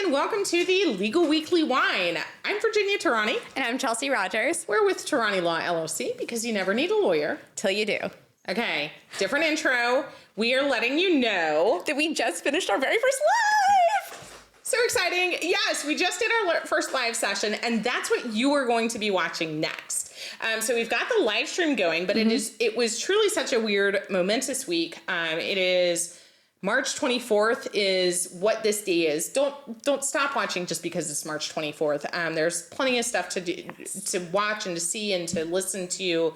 and welcome to the Legal Weekly Wine. I'm Virginia Tehrani. And I'm Chelsey Rogers. We're with Tehrani Law LLC because you never need a lawyer. Till you do. Okay, different intro. We are letting you know that we just finished our very first live. So exciting. Yes, we just did our first live session, and that's what you are going to be watching next. So we've got the live stream going, but it was truly such a weird, momentous week. It is March 24th is what this day is. Don't stop watching just because it's March 24th. There's plenty of stuff to do, to watch and to see and to listen to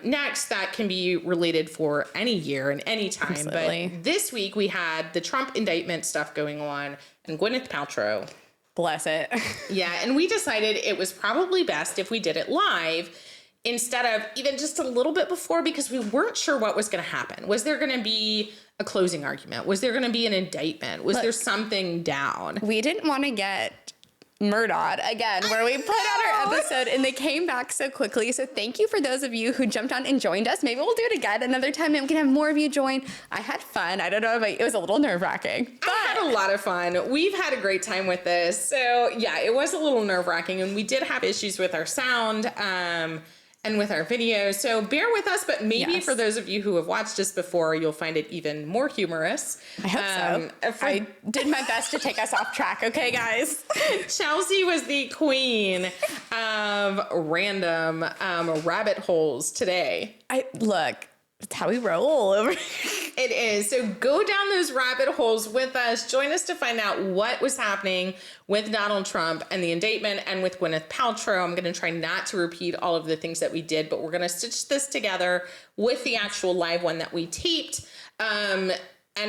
next that can be related for any year and any time. Absolutely. But this week we had the Trump indictment stuff going on and Gwyneth Paltrow. Bless it. Yeah, and we decided it was probably best if we did it live instead of even just a little bit before, because we weren't sure what was going to happen. Was there going to be a closing argument? Was there going to be an indictment? Was there something down? We didn't want to get Murdaughed again, where we put out our episode and they came back so quickly. So thank you for those of you who jumped on and joined us. Maybe we'll do it again another time and we can have more of you join. I had fun. I don't know, but it was a little nerve-wracking. I had a lot of fun. We've had a great time with this. So yeah, it was a little nerve-wracking, and we did have issues with our sound and with our video. So bear with us, but maybe for those of you who have watched us before, you'll find it even more humorous. I hope so. I did my best to take us off track. Okay, guys. Chelsey was the queen of random rabbit holes today. Look, that's how we roll over. It is. So go down those rabbit holes with us. Join us to find out what was happening with Donald Trump and the indictment and with Gwyneth Paltrow. I'm going to try not to repeat all of the things that we did, but we're going to stitch this together with the actual live one that we taped and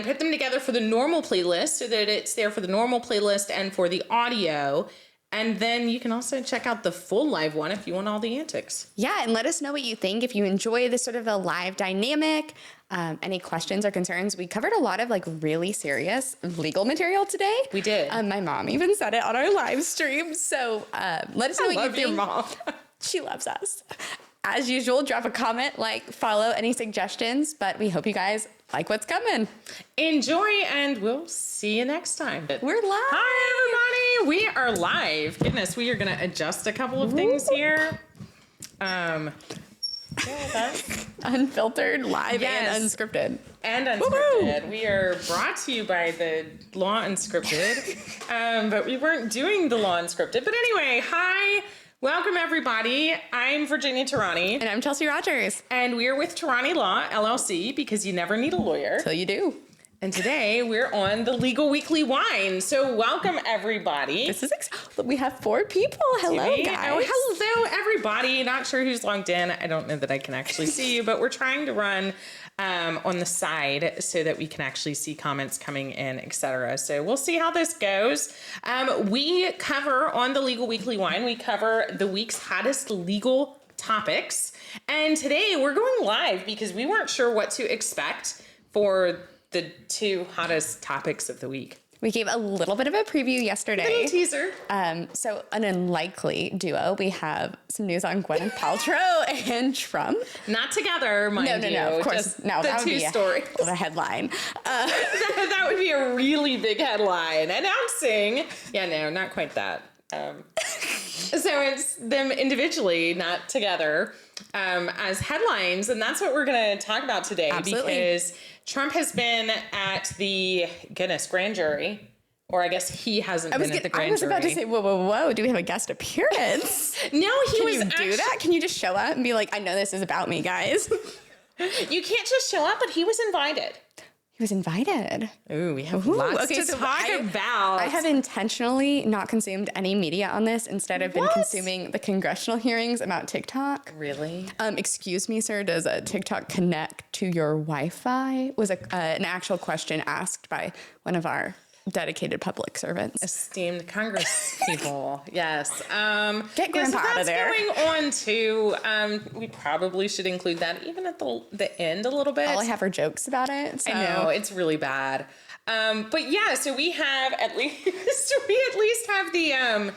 put them together for the normal playlist so that it's there for the normal playlist and for the audio. And then you can also check out the full live one if you want all the antics. Yeah, and let us know what you think. If you enjoy this sort of a live dynamic, any questions or concerns. We covered a lot of like really serious legal material today. We did. My mom even said it on our live stream. So let us know what you think. I love your mom. She loves us. As usual, drop a comment, follow any suggestions, but we hope you guys like what's coming. Enjoy, and we'll see you next time. We're live. Hi, everybody. We are live. Goodness, we are going to adjust a couple of things here. Unfiltered, live, and unscripted. Woo-hoo! We are brought to you by the Law Unscripted, but we weren't doing the Law Unscripted. But anyway, hi. Welcome, everybody. I'm Virginia Tehrani. And I'm Chelsey Rogers. And we're with Tehrani Law LLC because you never need a lawyer. Till you do. And today we're on the Legal Weekly Wine. So welcome, everybody. This is we have 4 people. Hello, guys. Oh, hello, everybody. Not sure who's logged in. I don't know that I can actually see you, but we're trying to run on the side so that we can actually see comments coming in, etc. So we'll see how this goes. We cover on the Legal Weekly Wine, we cover the week's hottest legal topics. And today we're going live because we weren't sure what to expect for the 2 hottest topics of the week. We gave a little bit of a preview yesterday. A little teaser. So an unlikely duo. We have some news on Gwyneth Paltrow and Trump. Not together, mind you. No, of course. Just no, the that would 2 be stories. The headline. That would be a really big headline. Announcing. Yeah, no, not quite that. So it's them individually, not together, as headlines. And that's what we're going to talk about today. Absolutely. Because Trump has been at the, grand jury. Or I guess he hasn't been at the grand jury. I was about to say, whoa. Do we have a guest appearance? No, Can you do that? Can you just show up and be like, I know this is about me, guys? You can't just show up, but he was invited. He was invited. Ooh, we have lots to talk about. I have intentionally not consumed any media on this. Instead, I've been consuming the congressional hearings about TikTok. Really? Excuse me, sir, does a TikTok connect to your Wi-Fi? Was an actual question asked by one of our dedicated public servants. Esteemed Congress people. Yes. Get Grandpa out of there. That's going on too. We probably should include that even at the end a little bit. All I have are jokes about it. So. I know, it's really bad. But yeah, so we have at least have the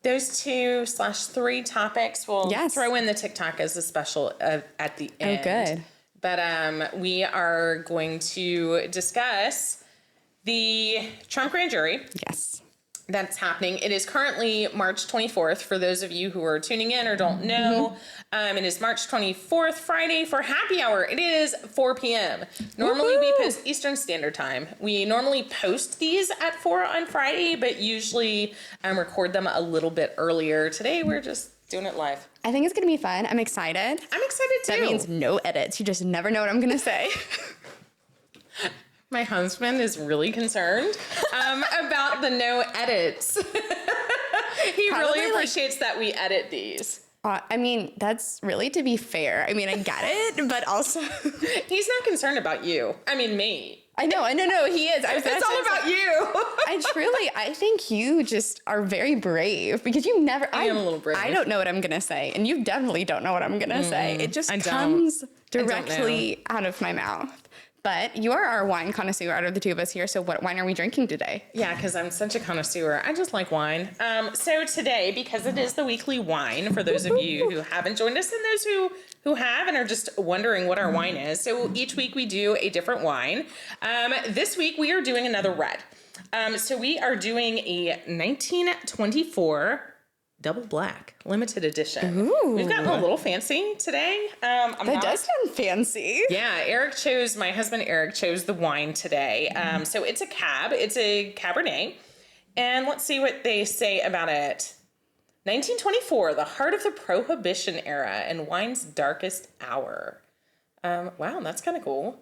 those 2/3 topics. We'll throw in the TikTok as a special at the end. Oh, good. But we are going to discuss the Trump grand jury. Yes. That's happening. It is currently March 24th for those of you who are tuning in or don't know. It is March 24th, Friday, for happy hour. It is 4 p.m. Normally we post Eastern Standard Time. We normally post these at 4 on Friday, but usually record them a little bit earlier. Today we're just doing it live. I think it's going to be fun. I'm excited. I'm excited too. That means no edits. You just never know what I'm going to say. My husband is really concerned about the no edits. He really appreciates that we edit these. I mean, that's really to be fair. I mean, I get it, but also... He's not concerned about you. I mean, me. I know, he is. It's all about you. I think you just are very brave because you never... I am a little brave. I don't know what I'm going to say, and you definitely don't know what I'm going to say. It just comes directly out of my mouth. But you are our wine connoisseur out of the two of us here, so what wine are we drinking today? Yeah, because I'm such a connoisseur. I just like wine. So today, because it is the weekly wine, for those of you who haven't joined us and those who have and are just wondering what our wine is. So each week we do a different wine. This week we are doing another red. So we are doing a 1924 double black limited edition. Ooh. We've gotten a little fancy today. That does sound fancy. Yeah, my husband Eric chose the wine today. So it's a Cabernet. And let's see what they say about it. 1924, the heart of the Prohibition era and wine's darkest hour. Wow, that's kind of cool.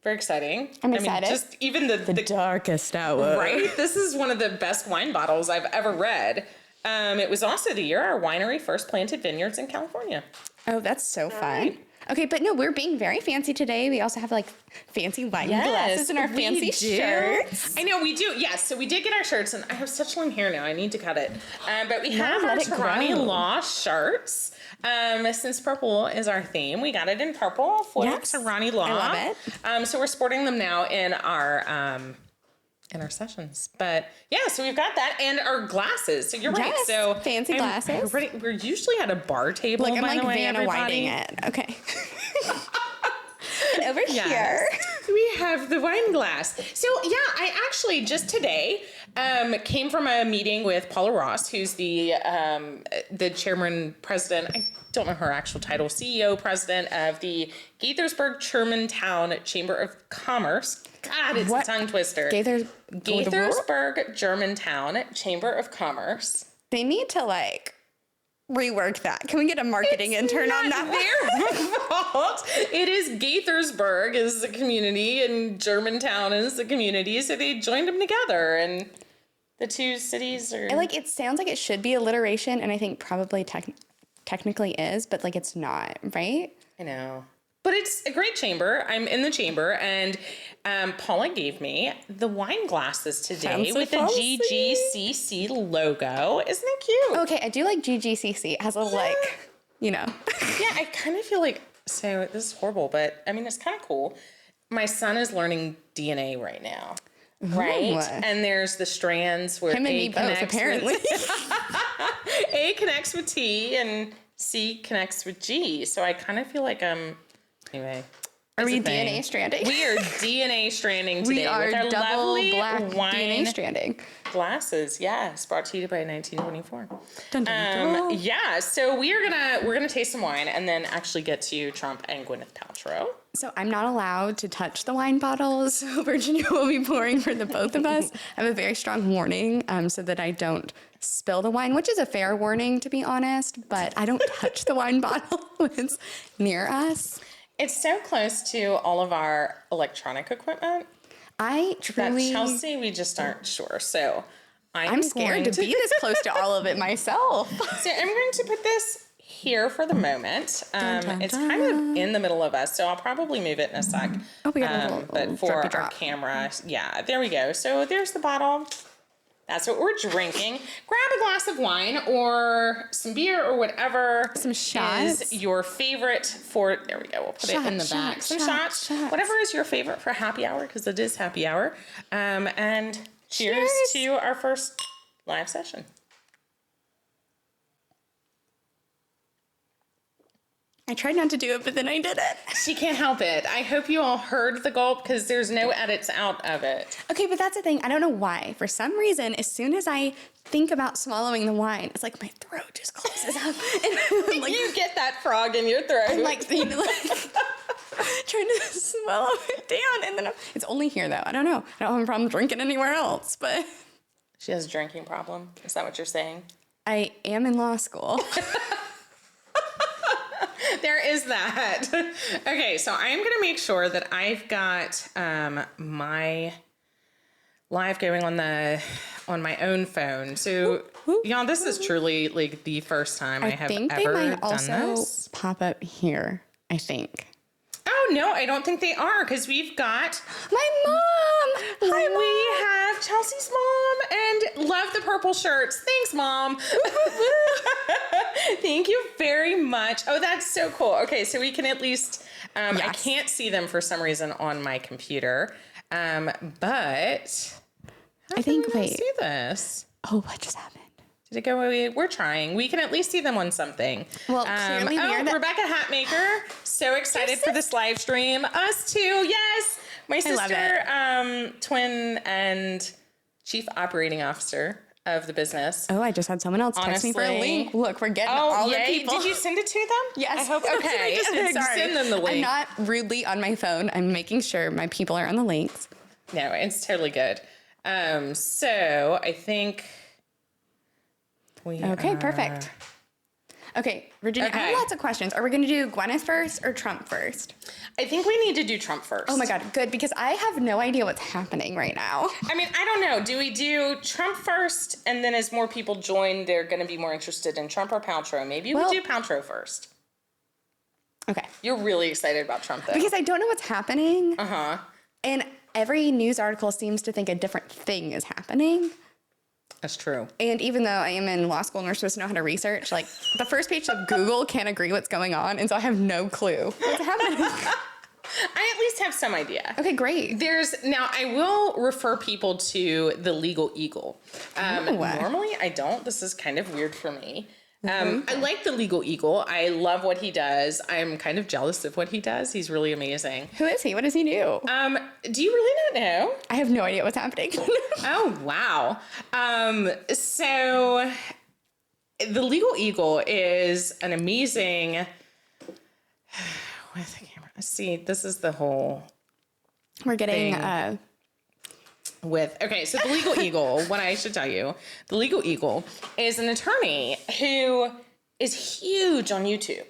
Very exciting. I'm excited. Just even the darkest hour. Right? This is one of the best wine bottles I've ever read. It was also the year our winery first planted vineyards in California. Oh, that's so fun. Okay, but no, we're being very fancy today. We also have like fancy wine glasses and our fancy shirts. I know we do. Yes, so we did get our shirts, and I have such long hair now. I need to cut it. But we have our Tehrani Law shirts. Since purple is our theme, we got it in purple for Tehrani Law. I love it. So we're sporting them now in our sessions. But yeah, so we've got that and our glasses. So you're right. So fancy glasses. We're usually at a bar table. Like, I'm by like the way, Vanna Whiting it. Okay. And over here we have the wine glass. So yeah, I actually just today came from a meeting with Paula Ross, who's the chairman president. I don't know her actual title, CEO president of the Gaithersburg Germantown Chamber of Commerce. God, it's a tongue twister. Gaithersburg Germantown Chamber of Commerce. They need to rework that. Can we get a marketing intern on that? Their fault. It is Gaithersburg is the community and Germantown is the community, so they joined them together, and the two cities are. It sounds like it should be alliteration, and I think probably technically is, but it's not, right? I know. But it's a great chamber. I'm in the chamber, and Paula gave me the wine glasses today with the GGCC logo. Isn't it cute? Okay, I do like GGCC. It has a Yeah, I kind of feel so this is horrible, but I mean, it's kind of cool. My son is learning DNA right now. Right? And there's the strands where him and me both, apparently. A connects with T and C connects with G. So I kind of feel anyway. Are we DNA stranding? We are DNA stranding today. We are with our double lovely black wine DNA stranding. Glasses, yes, brought to you by 1924. Dun, dun, dun. Yeah, so we're gonna taste some wine and then actually get to Trump and Gwyneth Paltrow. So I'm not allowed to touch the wine bottles. So Virginia will be pouring for the both of us. I have a very strong warning so that I don't spill the wine, which is a fair warning to be honest, but I don't touch the wine bottle when it's near us. It's so close to all of our electronic equipment. I truly... That Chelsey, we just aren't sure. So I'm scared to be this close to all of it myself. So I'm going to put this here for the moment. It's kind of in the middle of us, so I'll probably move it in a sec. Oh, we got a little but for our camera, yeah, there we go. So there's the bottle. That's what we're drinking. Grab a glass of wine or some beer or whatever. Some shots. Is your favorite for, there we go. We'll put it in the back. Some shots. Whatever is your favorite for happy hour, because it is happy hour. And cheers to our first live session. I tried not to do it, but then I did it. She can't help it. I hope you all heard the gulp because there's no edits out of it. Okay, but that's the thing. I don't know why. For some reason, as soon as I think about swallowing the wine, it's like my throat just closes up. And I'm like, You get that frog in your throat. I'm like, you know, like trying to swallow it down. And then it's only here, though. I don't know. I don't have a problem drinking anywhere else, but. She has a drinking problem. Is that what you're saying? I am in law school. There is that. Okay, so I'm going to make sure that I've got my live going on my own phone. So, y'all, this is truly like the first time I have ever done this. I think they might also pop up here, I think. Oh, no, I don't think they are because we've got My mom! Hi, Mom! We have Chelsea's mom and love the purple shirts. Thanks, Mom. Thank you very much. Oh, that's so cool. Okay, so we can at least, I can't see them for some reason on my computer, but I think, wait. See this. Oh, what just happened? Did it go away? We're trying. We can at least see them on something. Well, clearly Rebecca Hatmaker. So excited for this live stream. Us too. Yes. My sister, twin and chief operating officer of the business. Oh, I just had someone else text me for a link. Look, we're getting all the people. Did you send it to them? Yes. I hope. Okay. Sorry. Send them the link. I'm not rudely on my phone. I'm making sure my people are on the links. No, it's totally good. So I think we Okay, perfect. Okay, Virginia, I have lots of questions. Are we going to do Gwyneth first or Trump first? I think we need to do Trump first. Oh my God, good, because I have no idea what's happening right now. I mean, I don't know. Do we do Trump first, and then as more people join, they're going to be more interested in Trump or Paltrow? Maybe we do Paltrow first. Okay. You're really excited about Trump, though. Because I don't know what's happening. Uh-huh. And every news article seems to think a different thing is happening. That's true. And even though I am in law school and we're supposed to know how to research, like the first page of Google can't agree what's going on. And so I have no clue what's happening. I at least have some idea. Okay, great. Now I will refer people to the Legal Eagle. Normally I don't. This is kind of weird for me. I like the Legal Eagle. I love what he does. I'm kind of jealous of what he does. He's really amazing. Who is he? What does he do? Do you really not know? I have no idea what's happening. Oh, wow. So the Legal Eagle is an amazing, where's the camera? See, this is the whole We're getting, so the Legal Eagle, what I should tell you, the Legal Eagle is an attorney who is huge on YouTube.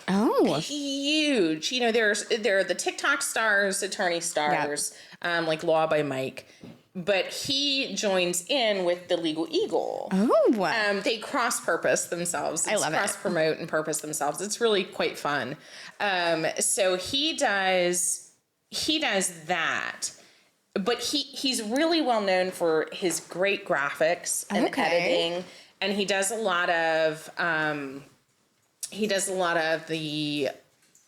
Oh. Huge. You know, there are the TikTok stars, attorney stars, like Law by Mike. But he joins in with the Legal Eagle. Oh. They cross-purpose themselves. I love it. Cross-promote and purpose themselves. It's really quite fun. So he does that. But he's really well known for his great graphics and editing. And he does a lot of the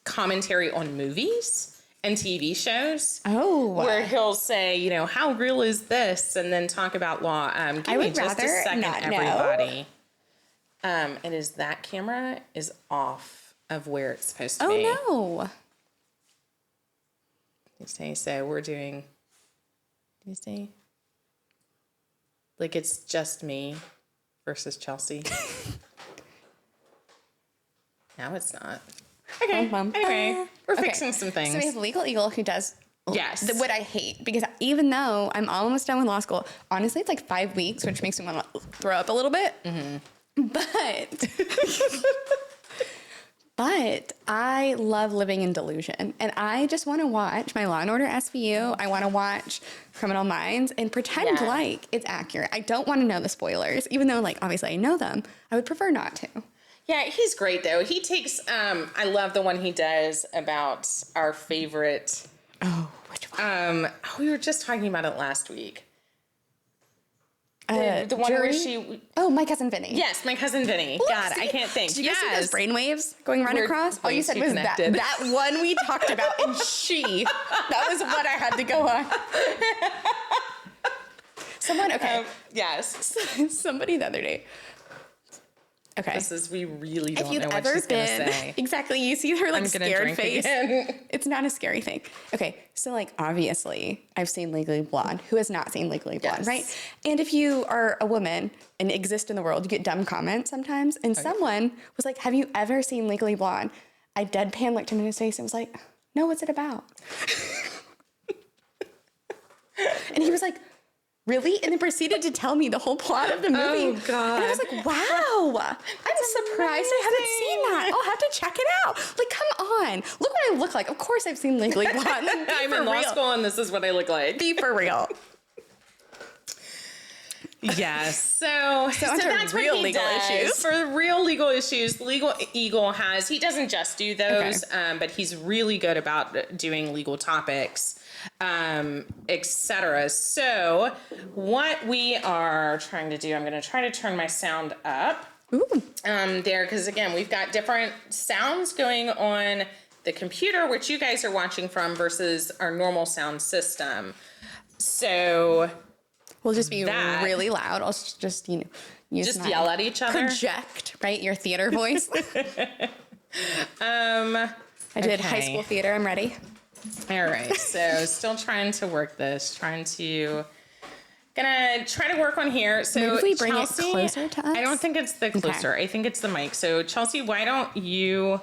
commentary on movies and TV shows. Oh. Where he'll say, you know, how real is this? And then talk about law. Give me just a second, everybody. It is that camera is off of where it's supposed to be. Oh, no. You say, so we're doing, you see? Like it's just me versus Chelsea. Now it's not. Okay. Anyway, we're fixing some things. So we have Legal Eagle who does what I hate, because even though I'm almost done with law school, honestly, it's like 5 weeks, which makes me want to throw up a little bit. Mm-hmm. But I love living in delusion, and I just want to watch my Law & Order SVU. I want to watch Criminal Minds and pretend like it's accurate. I don't want to know the spoilers, even though, like, obviously I know them. I would prefer not to. Yeah, he's great, though. He takes, I love the one he does about our favorite. Oh, which one? We were just talking about it last week. The one jury? where she... Oh, My Cousin Vinny. Yes, My Cousin Vinny. God, I can't think. Did you guys see those brainwaves going right across? All you said was that one we talked about, and that was what I had to go on. Someone, okay. Yes. Somebody the other day Okay. we really don't If you've know what ever she's going to been, say. exactly, you see her like I'm gonna scared drink face. again. It's not a scary thing. Okay, so like obviously I've seen Legally Blonde. Who has not seen Legally Blonde, Yes. right? And if you are a woman and exist in the world, you get dumb comments sometimes. And someone was like, "Have you ever seen Legally Blonde?" I deadpan looked him in his face and was like, "No, what's it about?" And he was like, "Really?" And then proceeded to tell me the whole plot of the movie. Oh, God. And I was like, wow, I'm surprised I haven't seen that. I'll have to check it out. Like, come on. Look what I look like. Of course I've seen Legally Blonde. Like, I'm in law school and this is what I look like. Be for real. Yes. So that's real what he legal does. issues. For real legal issues, Legal Eagle he doesn't just do those, Okay. but he's really good about doing legal topics, etc. So what we are trying to do, I'm going to try to turn my sound up. Ooh. There, because again, we've got different sounds going on the computer, which you guys are watching from, versus our normal sound system. So We'll just be that- really loud. I'll just, use just my yell at each other. project, right? Your theater voice. I did high okay. school theater. I'm ready. All right, so still trying to work this, gonna try to work on here. So Maybe if we bring it Chelsey, closer to us? I don't think it's the closer. I think it's the mic. So Chelsey, why don't you,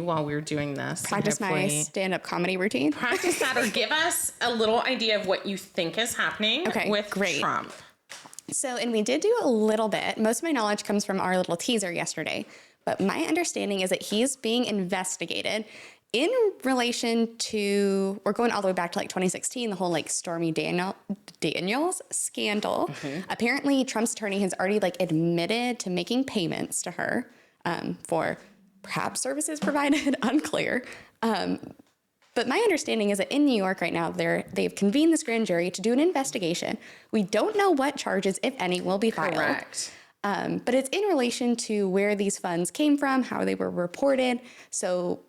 while we're doing this, Practice my hopefully stand-up comedy routine. practice that, or give us a little idea of what you think is happening with great. Trump. So, and we did do a little bit. Most of my knowledge comes from our little teaser yesterday. But my understanding is that he's being investigated in relation to, we're going all the way back to like 2016, the whole like Stormy Daniels scandal. Apparently, Trump's attorney has already like admitted to making payments to her for perhaps services provided, unclear. But my understanding is that in New York right now, they've convened this grand jury to do an investigation. We don't know what charges, if any, will be filed. Correct. But it's in relation to where these funds came from, how they were reported. So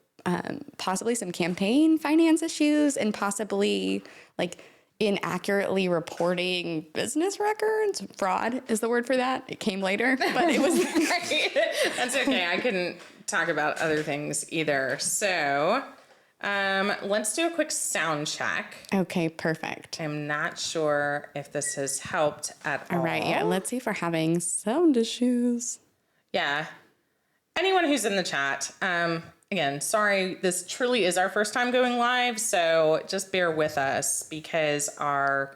possibly some campaign finance issues and possibly like inaccurately reporting business records. Fraud is the word for that. It came later, but it was. That's okay. I couldn't talk about other things either. So let's do a quick sound check. Okay, perfect. I'm not sure if this has helped at all. All right, yeah, let's see if we're having sound issues. Yeah. Anyone who's in the chat, again, sorry, this truly is our first time going live, so just bear with us because our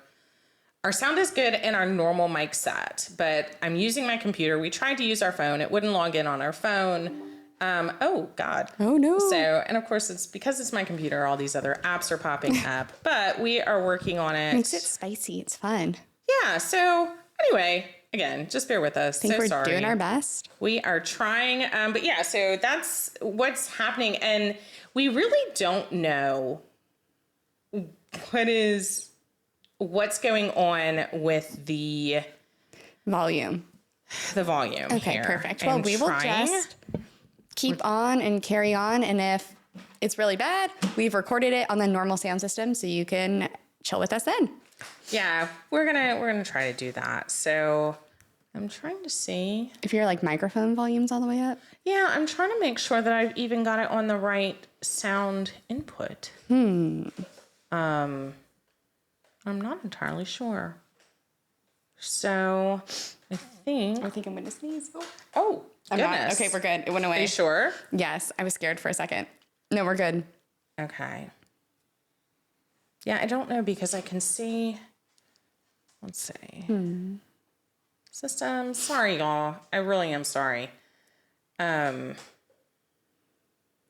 sound is good in our normal mic set, but I'm using my computer. We tried to use our phone. It wouldn't log in on our phone. Oh God. Oh no. So, and of course it's because it's my computer, all these other apps are popping up, but we are working on it. Makes it spicy. It's fun. Yeah. So anyway, again, just bear with us. I think So we're sorry. doing our best. We are trying. But yeah, so that's what's happening. And we really don't know what's going on with the Volume. volume. Okay, here. perfect. Well, I'm we will trying. just keep on and carry on. And if it's really bad, we've recorded it on the normal sound system, so you can chill with us then. Yeah, we're gonna try to do that. So I'm trying to see. If your like microphone volume's all the way up. Yeah, I'm trying to make sure that I've even got it on the right sound input. I'm not entirely sure. So I think. I think I'm gonna sneeze. Oh, I'm goodness. not. Okay, we're good. It went away. Are you sure? Yes, I was scared for a second. No, we're good. Okay. Yeah, I don't know because I can see. Let's see. System. Sorry, y'all. I really am sorry.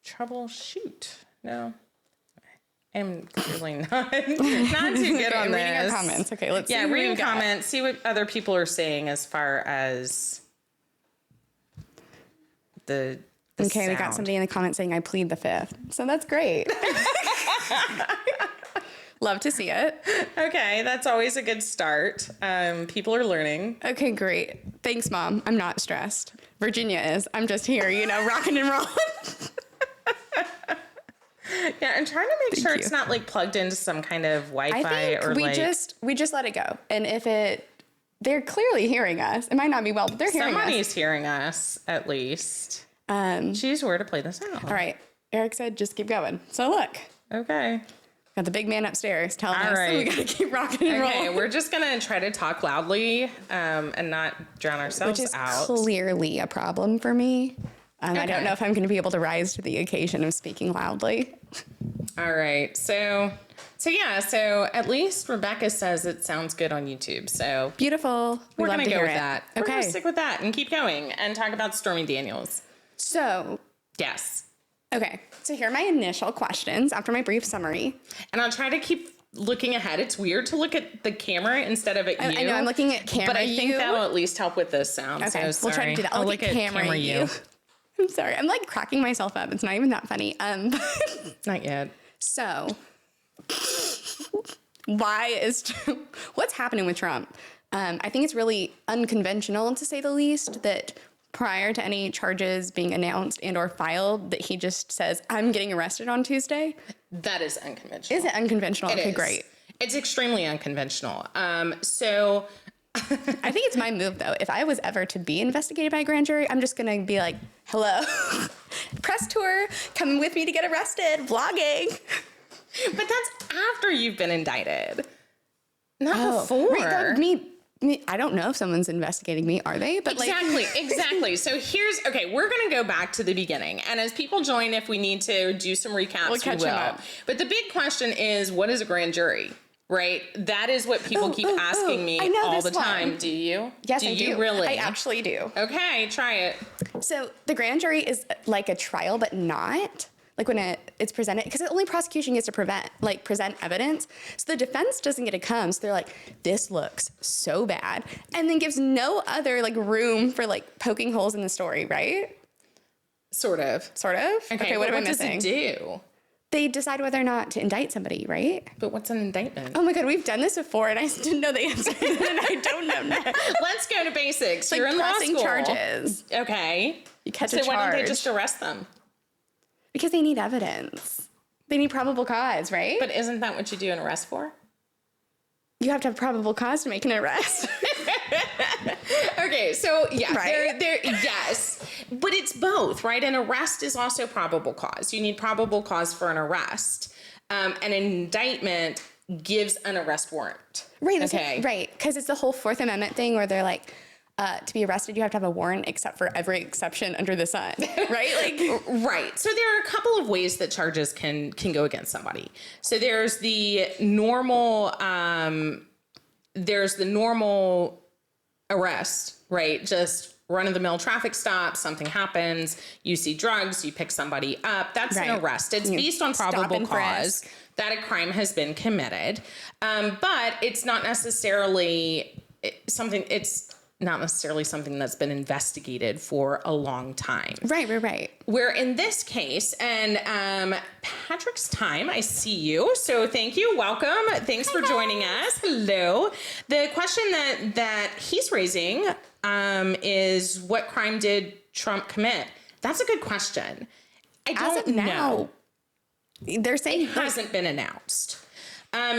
Troubleshoot. No. I'm clearly not too good on this. Reading our comments. Okay, let's see. Yeah, who reading we've got. comments, see what other people are saying as far as the Okay, we got sound. somebody in the comments saying I plead the fifth. So that's great. Love to see it. Okay, that's always a good start. People are learning. Okay, great. Thanks, Mom. I'm not stressed. Virginia is. I'm just here, rocking and rolling. Yeah, I'm trying to make sure you. it's not like plugged into some kind of Wi-Fi I think or we like. just let it go. And if it they're clearly hearing us. It might not be well, but they're hearing us. Somebody's hearing us, at least. Choose where to play this out. All right. Eric said, just keep going. So look. Okay. Got the big man upstairs telling us we got to keep rocking and rolling. Okay, we're just going to try to talk loudly and not drown ourselves out. Which is clearly a problem for me. Okay. I don't know if I'm going to be able to rise to the occasion of speaking loudly. All right. So at least Rebecca says it sounds good on YouTube. So beautiful. We're going to go with that. Okay. We're going to stick with that and keep going and talk about Stormy Daniels. So. Yes. Okay. So here are my initial questions after my brief summary. And I'll try to keep looking ahead. It's weird to look at the camera instead of at you. I know, I'm looking at camera but I think that'll at least help with this sound. Okay, so we'll try to do that. I'll look at camera you. I'm sorry. I'm like cracking myself up. It's not even that funny. Not yet. So, what's happening with Trump? I think it's really unconventional, to say the least, that prior to any charges being announced and or filed, that he just says, I'm getting arrested on Tuesday. That is unconventional. Is it unconventional? It okay, is. Great. It's extremely unconventional. So I think it's my move, though. If I was ever to be investigated by a grand jury, I'm just going to be like, hello, press tour, come with me to get arrested, vlogging. But that's after you've been indicted, not before. Right, me, I don't know if someone's investigating me, are they? But exactly. So we're going to go back to the beginning. And as people join, if we need to do some recaps, we'll catch them up. But the big question is, what is a grand jury? Right? That is what people keep asking me all the time. Do you? Yes, I do. Do you really? I actually do. Okay, try it. So the grand jury is like a trial, but not. Like when it's presented, because only prosecution gets to present evidence. So the defense doesn't get to come. So they're like, this looks so bad. And then gives no other room for poking holes in the story, right? Sort of. Okay, what am I missing? What does it do? They decide whether or not to indict somebody, right? But what's an indictment? Oh my God, we've done this before and I didn't know the answer. And I don't know now. Let's go to basics. You're in law school. Charges. Okay. You catch a charge. So why don't they just arrest them? Because they need evidence. They need probable cause, right? But isn't that what you do an arrest for? You have to have probable cause to make an arrest. Okay, so yeah, right? Yes, but it's both, right? An arrest is also probable cause. You need probable cause for an arrest. An indictment gives an arrest warrant. Right. Okay. Right. Because it's the whole Fourth Amendment thing where they're like, to be arrested, you have to have a warrant except for every exception under the sun, right? Right. So there are a couple of ways that charges can go against somebody. So there's the normal arrest, right? Just run-of-the-mill traffic stop, something happens, you see drugs, you pick somebody up. That's an arrest. It's based on probable cause that a crime has been committed. But it's not necessarily something that's been investigated for a long time. Right. Where in this case, and Patrick's time, I see you. So thank you. Welcome. Thanks for joining us. Hello. The question that he's raising is, what crime did Trump commit? That's a good question. I don't know. They're saying it hasn't been announced.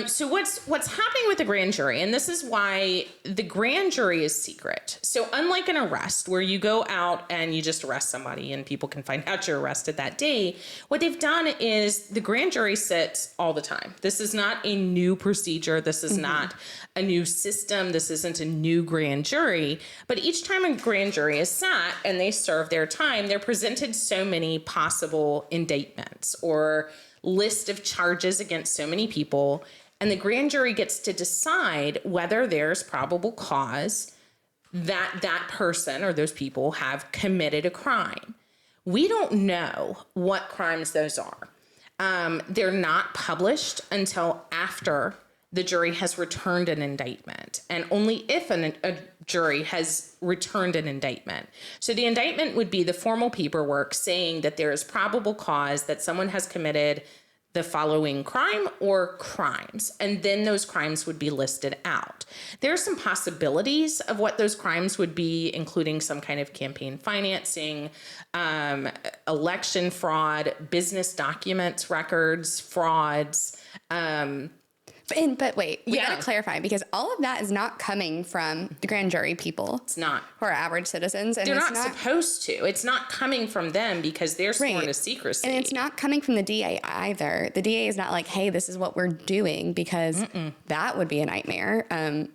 So what's happening with the grand jury, and this is why the grand jury is secret. So unlike an arrest where you go out and you just arrest somebody and people can find out you're arrested that day, what they've done is the grand jury sits all the time. This is not a new procedure. This is not a new system. This isn't a new grand jury. But each time a grand jury is sat and they serve their time, they're presented so many possible indictments or list of charges against so many people, and the grand jury gets to decide whether there's probable cause that that person or those people have committed a crime. We don't know what crimes those are. They're not published until after the jury has returned an indictment, and only if a jury has returned an indictment. So the indictment would be the formal paperwork saying that there is probable cause that someone has committed the following crime or crimes, and then those crimes would be listed out. There are some possibilities of what those crimes would be, including some kind of campaign financing, election fraud, business documents, records, frauds, But wait, we got to clarify, because all of that is not coming from the grand jury people. It's not. Who are average citizens. And they're not supposed to. It's not coming from them because they're sworn to secrecy. And it's not coming from the DA either. The DA is not like, hey, this is what we're doing, because that would be a nightmare.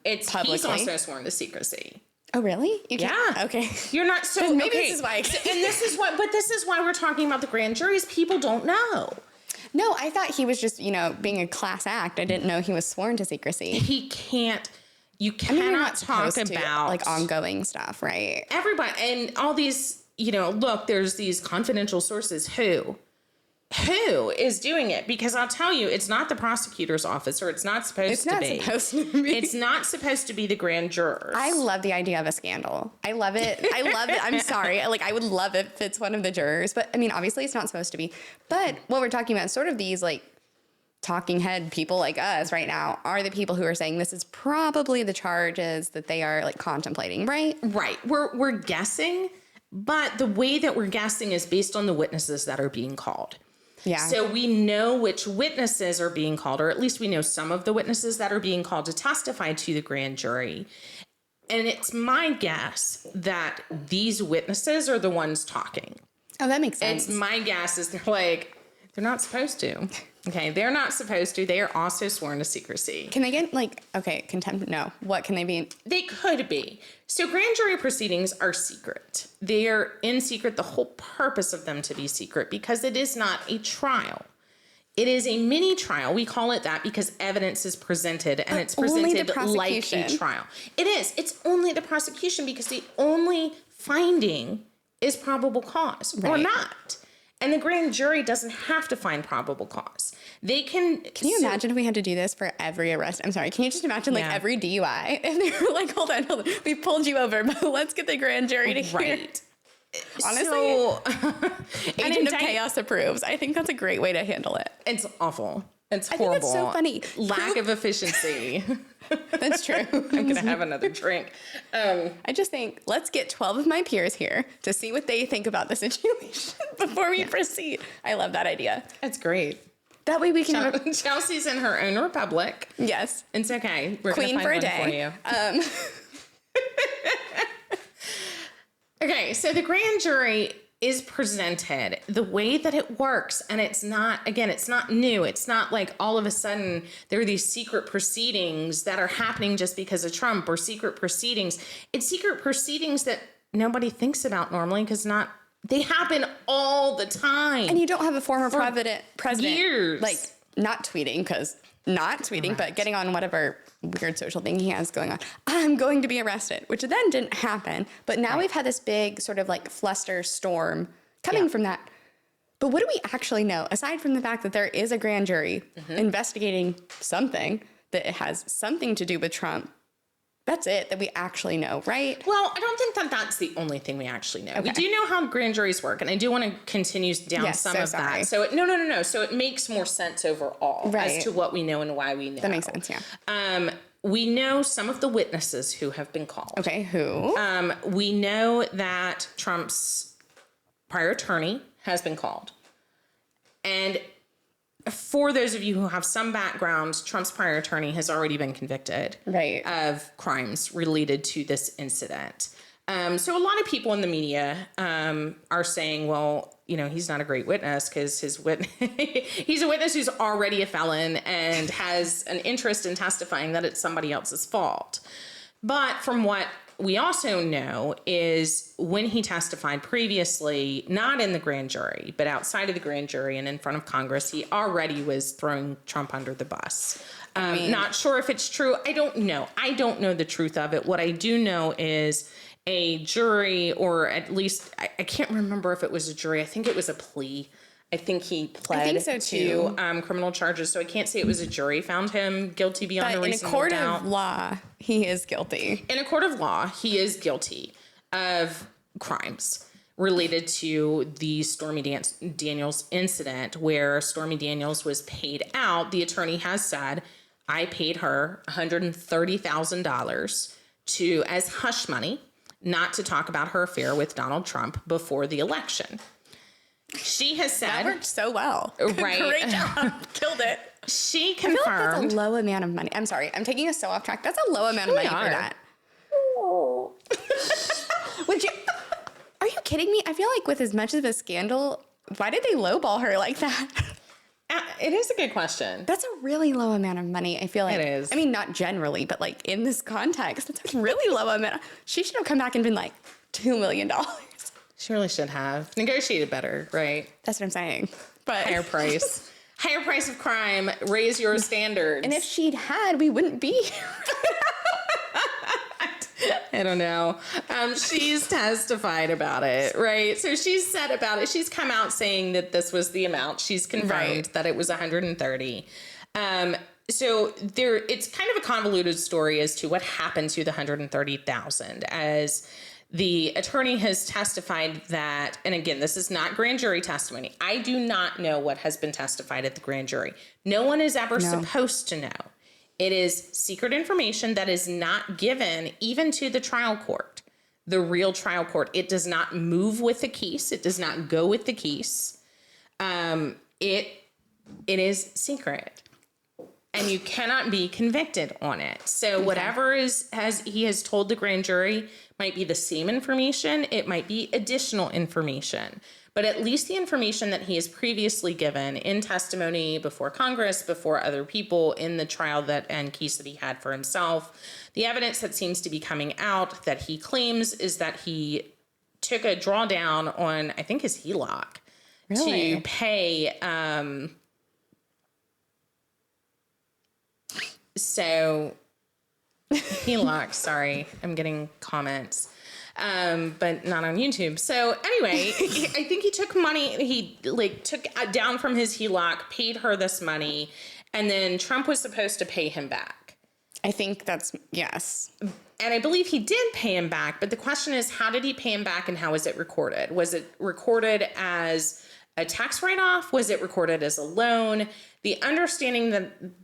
He's also sworn to secrecy. Oh, really? Yeah. Okay. You're not so. Maybe this is why. And this is why we're talking about the grand juries. People don't know. No, I thought he was just, being a class act. I didn't know he was sworn to secrecy. He can't. You cannot talk about like ongoing stuff, right? Everybody and all these. Look, there's these confidential sources. Who is doing it? Because I'll tell you, it's not the prosecutor's office, or it's not supposed to be. It's not supposed to be the grand jurors. I love the idea of a scandal. I love it. I'm sorry. I would love it if it's one of the jurors. But, obviously it's not supposed to be. But what we're talking about, sort of these, talking head people like us right now, are the people who are saying this is probably the charges that they are, contemplating, right? Right. We're guessing, but the way that we're guessing is based on the witnesses that are being called. Yeah. So we know which witnesses are being called, or at least we know some of the witnesses that are being called to testify to the grand jury. And it's my guess that these witnesses are the ones talking. Oh, that makes sense. It's my guess is they're not supposed to. Okay, they're not supposed to. They are also sworn to secrecy. Can they get, contempt? No. What can they be? They could be. So grand jury proceedings are secret. They are in secret, the whole purpose of them to be secret, because it is not a trial. It is a mini trial. We call it that because evidence is presented, and it's presented like a trial. It is. It's only the prosecution, because the only finding is probable cause or not. And the grand jury doesn't have to find probable cause. They can. Can you imagine if we had to do this for every arrest? I'm sorry. Can you just imagine every DUI? And they were like, hold on. We pulled you over, but let's get the grand jury to hear. Honestly, Agent of Chaos approves. I think that's a great way to handle it. It's awful. It's horrible. I think that's so funny. Lack of efficiency. That's true. I'm going to have another drink. I just think, let's get 12 of my peers here to see what they think about the situation before we proceed. I love that idea. That's great. That way we can have Chelsea's in her own republic. Yes. It's okay. We're Queen for a day. For you. Okay, so the grand jury is presented the way that it works, and it's not new. It's not like all of a sudden there are these secret proceedings that are happening just because of Trump, or secret proceedings. It's secret proceedings that nobody thinks about normally, because they happen all the time. And you don't have a former president years. Not tweeting, but getting on whatever weird social thing he has going on. I'm going to be arrested, which then didn't happen. But now we've had this big sort of fluster storm coming from that. But what do we actually know, aside from the fact that there is a grand jury investigating something that has something to do with Trump? That's it that we actually know, right? Well, I don't think that that's the only thing we actually know. Okay. We do know how grand juries work, and I do want to continue down that. So no. So it makes more sense overall as to what we know and why we know. That makes sense, yeah. We know some of the witnesses who have been called. Okay, who? We know that Trump's prior attorney has been called. And for those of you who have some background, Trump's prior attorney has already been convicted of crimes related to this incident. So a lot of people in the media are saying, well, he's not a great witness because he's a witness who's already a felon and has an interest in testifying that it's somebody else's fault. But from what we also know is when he testified previously, not in the grand jury, but outside of the grand jury and in front of Congress, he already was throwing Trump under the bus. Not sure if it's true. I don't know. I don't know the truth of it. What I do know is a jury, or at least, I can't remember if it was a jury. I think it was a plea. I think he pled to criminal charges, so I can't say it was a jury found him guilty beyond a reasonable doubt. In a court of law, he is guilty. In a court of law, he is guilty of crimes related to the Stormy Daniels incident, where Stormy Daniels was paid out. The attorney has said, I paid her $130,000 as hush money, not to talk about her affair with Donald Trump before the election. She has said... That worked so well. Right. Great job. Killed it. She I feel like that's confirmed... a low amount of money. I'm sorry. I'm taking us so off track. That's a low amount of money for that. Would you... Are you kidding me? I feel like with as much of a scandal, why did they lowball her like that? It is a good question. That's a really low amount of money. I feel like It is. I mean, not generally, but like in this context, that's a really low amount. She should have come back and been like $2 million. She really should have negotiated better, right? That's what I'm saying. But Higher price. Higher price of crime. Raise your standards. and if she'd had, we wouldn't be here. I don't know. She's testified about it, right? So she's said about it. She's come out saying that this was the amount. She's confirmed that it was 130. So it's kind of a convoluted story as to what happened to the 130,000. As the attorney has testified that, and again, this is not grand jury testimony. I do not know what has been testified at the grand jury. No one is ever supposed to know. It is secret information that is not given even to the trial court, the real trial court. It does not move with the case. It does not go with the case. It is secret, and you cannot be convicted on it. So whatever he has told the grand jury might be the same information. It might be additional information. But at least the information that he has previously given in testimony before Congress, before other people in the trial and case that he had for himself, the evidence that seems to be coming out that he claims is that he took a drawdown on, I think, his HELOC to pay. So HELOC, sorry, I'm getting comments. But not on YouTube. So anyway, I think he took money. He took down from his HELOC, paid her this money, and then Trump was supposed to pay him back. I think that's, yes. And I believe he did pay him back. But the question is, how did he pay him back and how was it recorded? Was it recorded as a tax write-off? Was it recorded as a loan? The understanding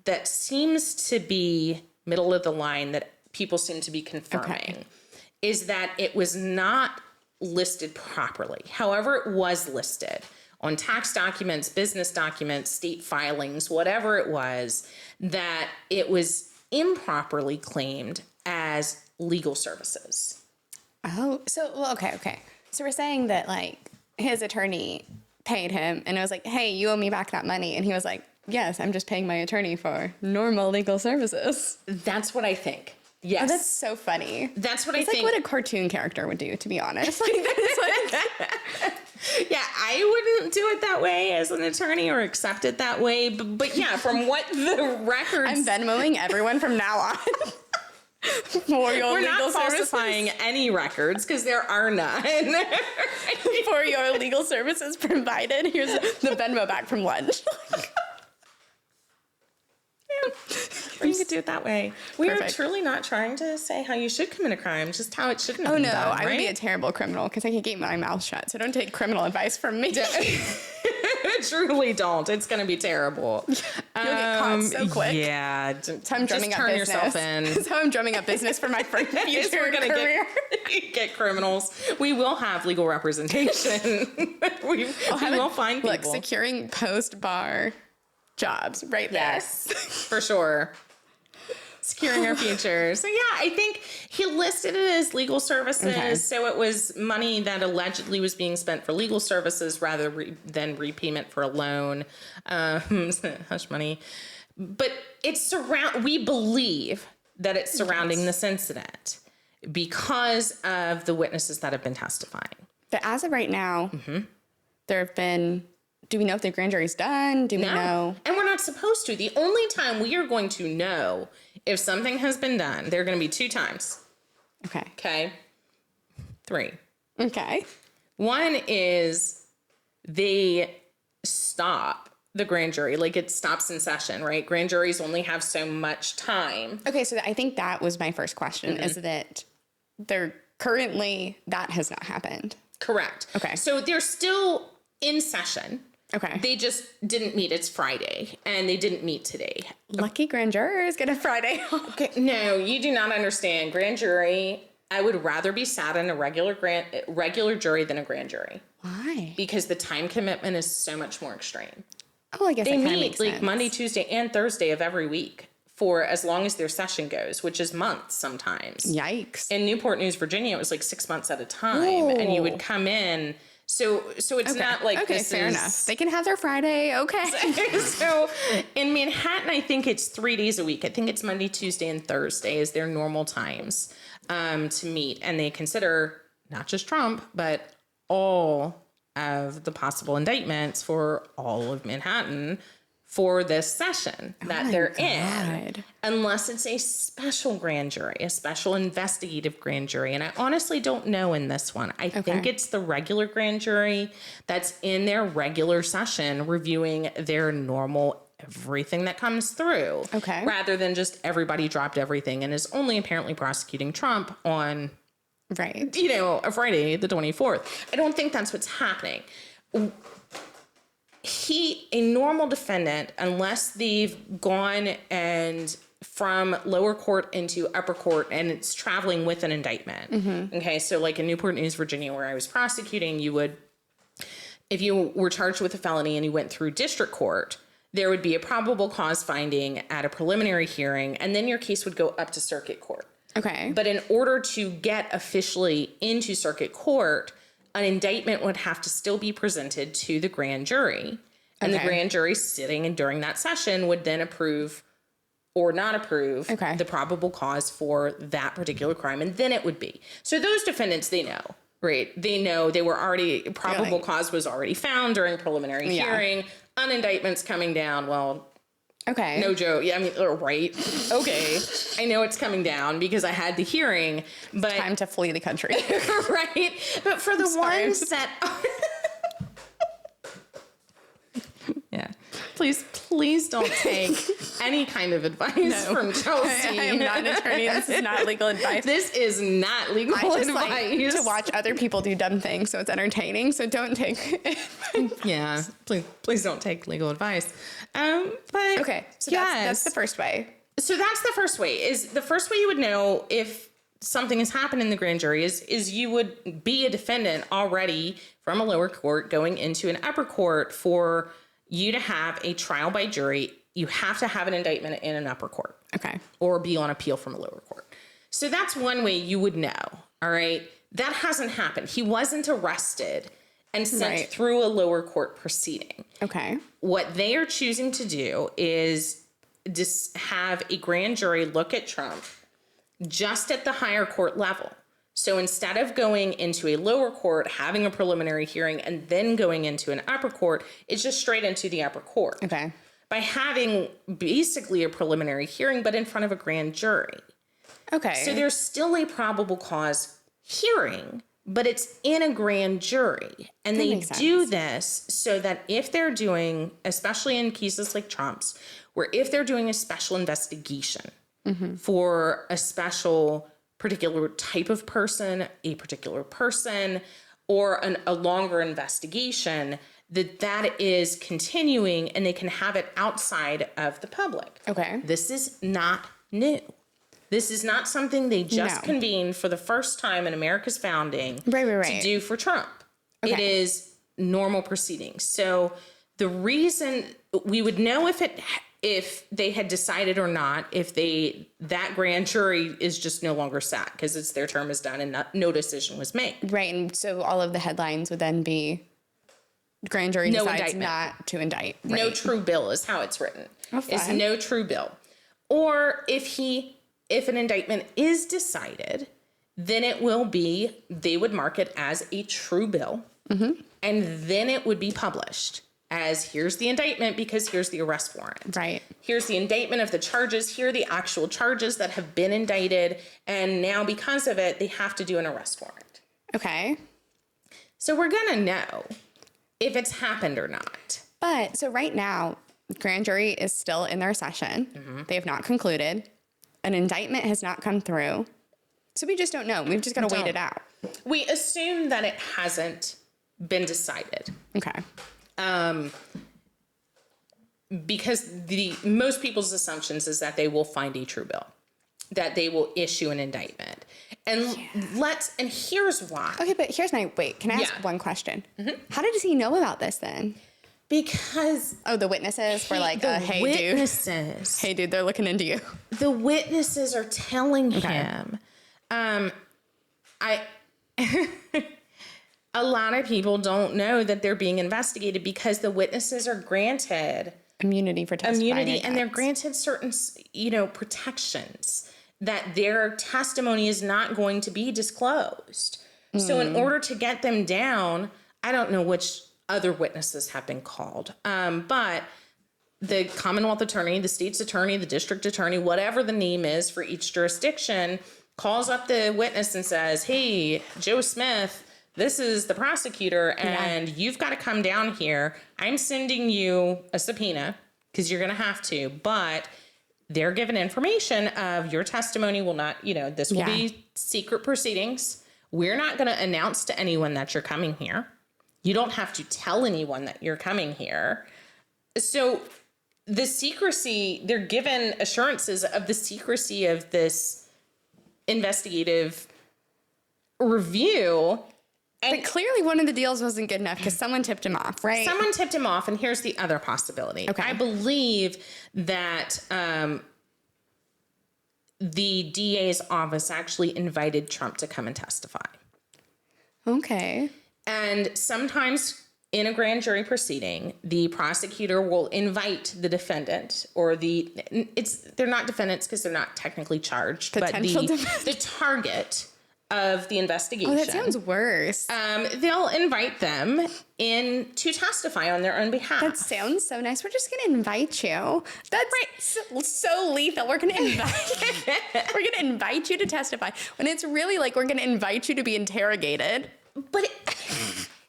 that seems to be middle of the line that people seem to be confirming is that it was not listed properly. However, it was listed on tax documents, business documents, state filings, whatever it was, that it was improperly claimed as legal services. Oh, so, well, okay. So we're saying that, his attorney paid him, and it was like, hey, you owe me back that money. And he was like, yes, I'm just paying my attorney for normal legal services. That's what I think. Yes. Oh, that's so funny. That's what I think. It's like what a cartoon character would do, to be honest. Yeah, I wouldn't do it that way as an attorney or accept it that way. But yeah, from what the records... I'm Venmoing everyone from now on. For your We're legal not services. falsifying any records because there are none. For your legal services provided, here's the Venmo back from lunch. You could do it that way. We are Perfect. truly not trying to say how you should commit a crime, just how it shouldn't have been done, I would be a right? terrible criminal because I can keep my mouth shut. So don't take criminal advice from me. Truly don't. It's going to be terrible. You'll get caught so quick. Yeah. That's how I'm drumming just up turn business. Yourself in. That's how I'm drumming up business for my future We're gonna career. get criminals. We will have legal representation. we will find people. Look, securing post-bar jobs right there. Yes, for sure. Securing our future. So yeah, I think he listed it as legal services. Okay. So it was money that allegedly was being spent for legal services rather than repayment for a loan. Hush money. But we believe that it's surrounding this incident because of the witnesses that have been testifying. But as of right now, there have been... Do we know if the grand jury's done? Do we know? And we're not supposed to. The only time we are going to know if something has been done, there are going to be 2 times. Okay. Okay. 3. Okay. One is they stop the grand jury. It stops in session, right? Grand juries only have so much time. Okay, so I think that was my first question, is that that has not happened. Correct. Okay. So they're still in session. Okay. They just didn't meet. It's Friday, and they didn't meet today. Lucky grand jurors get a Friday off. Okay, no, you do not understand. Grand jury, I would rather be sat in a regular jury than a grand jury. Why? Because the time commitment is so much more extreme. Oh, I guess They that kind of meet makes like sense. Monday, Tuesday, and Thursday of every week for as long as their session goes, which is months sometimes. Yikes. In Newport News, Virginia, it was like 6 months at a time, and you would come in. So it's not like this fair is, enough. They can have their Friday. Okay. So in Manhattan, I think it's 3 days a week. I think it's Monday, Tuesday, and Thursday is their normal times to meet, and they consider not just Trump, but all of the possible indictments for all of Manhattan for this session that they're in, unless it's a special grand jury, a special investigative grand jury. And I honestly don't know in this one. I think it's the regular grand jury that's in their regular session reviewing their normal everything that comes through. Okay. Rather than just everybody dropped everything and is only apparently prosecuting Trump on, Right. a Friday, the 24th. I don't think that's what's happening. A normal defendant, unless they've gone and from lower court into upper court and it's traveling with an indictment. Okay, so like in Newport News, Virginia, where I was prosecuting, you would, if you were charged with a felony and you went through district court, there would be a probable cause finding at a preliminary hearing, and then your case would go up to circuit court. Okay. But in order to get officially into circuit court, an indictment would have to still be presented to the grand jury. And the grand jury sitting and during that session would then approve or not approve the probable cause for that particular crime. And then it would be. So those defendants, they know, right? They know they were already, probable cause was already found during preliminary hearing. On indictments coming down, well, no joke. Yeah, I mean, right. Okay. I know it's coming down because I had the hearing, but Time to flee the country. right. But for the ones that yeah. Please don't take any kind of advice from Chelsey. I am not an attorney. This is not legal advice. This is not legal I just advice. like to watch other people do dumb things, so it's entertaining. So don't take. Yeah, please don't take legal advice. But Okay, so yes. that's the first way. So that's the first way. Is the first way you would know if something has happened in the grand jury is you would be a defendant already from a lower court going into an upper court. For you to have a trial by jury, you have to have an indictment in an upper court. Okay. Or be on appeal from a lower court. So that's one way you would know. All right. That hasn't happened. He wasn't arrested and sent through a lower court proceeding. Okay. What they are choosing to do is just have a grand jury look at Trump just at the higher court level. So instead of going into a lower court, having a preliminary hearing, and then going into an upper court, it's just straight into the upper court. Okay. By having basically a preliminary hearing, but in front of a grand jury. Okay. So there's still a probable cause hearing, but it's in a grand jury. And they do this so that if they're doing, especially in cases like Trump's, where if they're doing a special investigation for a special particular type of person, a particular person, or a longer investigation, that is continuing and they can have it outside of the public. Okay. This is not new. This is not something they just convened for the first time in America's founding to do for Trump. Okay. It is normal proceedings. So the reason we would know if they had decided or not, if that grand jury is just no longer sat because their term is done and no decision was made. Right. And so all of the headlines would then be grand jury decides not to indict. Right? No true bill is how it's written. Oh, it's no true bill. Or if an indictment is decided, then they would mark it as a true bill. And then it would be published as here's the indictment because here's the arrest warrant. Right. Here's the indictment of the charges. Here are the actual charges that have been indicted. And now because of it, they have to do an arrest warrant. Okay. So we're going to know if it's happened or not. But so right now, grand jury is still in their session. They have not concluded. An indictment has not come through. So we just don't know. We've just got to wait it out. We assume that it hasn't been decided. Okay. Because most people's assumptions is that they will find a true bill, that they will issue an indictment. And and here's why. Okay, but can I ask one question? How did he know about this then? Because the witnesses were like, hey, witnesses, dude, they're looking into you. The witnesses are telling him. A lot of people don't know that they're being investigated because the witnesses are granted immunity for testifying. And they're granted certain, protections that their testimony is not going to be disclosed. So in order to get them down, I don't know which other witnesses have been called, but the Commonwealth attorney, the state's attorney, the district attorney, whatever the name is for each jurisdiction, calls up the witness and says, hey, Joe Smith, this is the prosecutor, and you've got to come down here. I'm sending you a subpoena because you're going to have to, but they're given information of your testimony will not, this will be secret proceedings. We're not going to announce to anyone that you're coming here. You don't have to tell anyone that you're coming here. So the secrecy, they're given assurances of the secrecy of this investigative review. But clearly one of the deals wasn't good enough because someone tipped him off, right? Someone tipped him off, and here's the other possibility. Okay. I believe that the DA's office actually invited Trump to come and testify. Okay. And sometimes in a grand jury proceeding, the prosecutor will invite the defendant or they're not defendants because they're not technically charged, but the target of the investigation. Oh, that sounds worse. They'll invite them in to testify on their own behalf. That sounds so nice. We're just going to invite you. That's right. So lethal. We're going to invite you to testify when it's really like we're going to invite you to be interrogated. But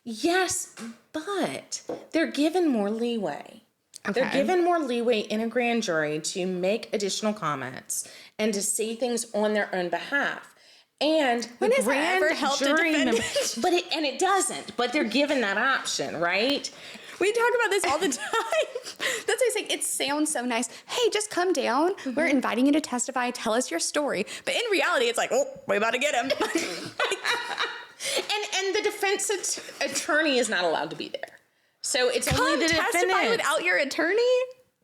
yes, but they're given more leeway. Okay. They're given more leeway in a grand jury to make additional comments and to say things on their own behalf. And when has that ever helped a defendant? It doesn't. But they're given that option, right? We talk about this all the time. That's what I'm saying. It sounds so nice. Hey, just come down. Mm-hmm. We're inviting you to testify. Tell us your story. But in reality, it's like, we're about to get him. And the defense attorney is not allowed to be there. So it's only the defendant. Testify without your attorney?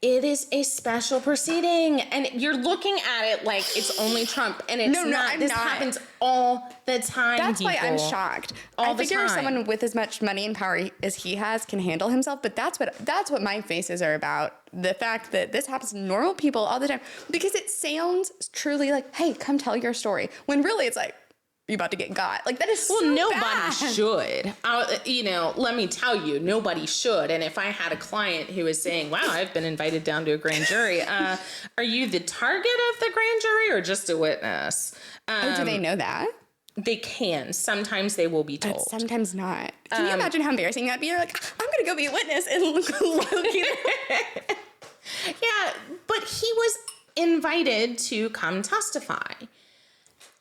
It is a special proceeding, and you're looking at it like it's only Trump, and it's not. This happens all the time. That's why I'm shocked. I figure someone with as much money and power as he has can handle himself, but that's what my faces are about. The fact that this happens to normal people all the time, because it sounds truly like, hey, come tell your story, when really it's like, you're about to get got. Like, that is so nobody bad. should. Let me tell you, nobody should. And if I had a client who was saying, wow, I've been invited down to a grand jury, are you the target of the grand jury or just a witness? Do they know that? They can. Sometimes they will be told. But sometimes not. Can you imagine how embarrassing that'd be? You're like, I'm going to go be a witness and Yeah, but he was invited to come testify.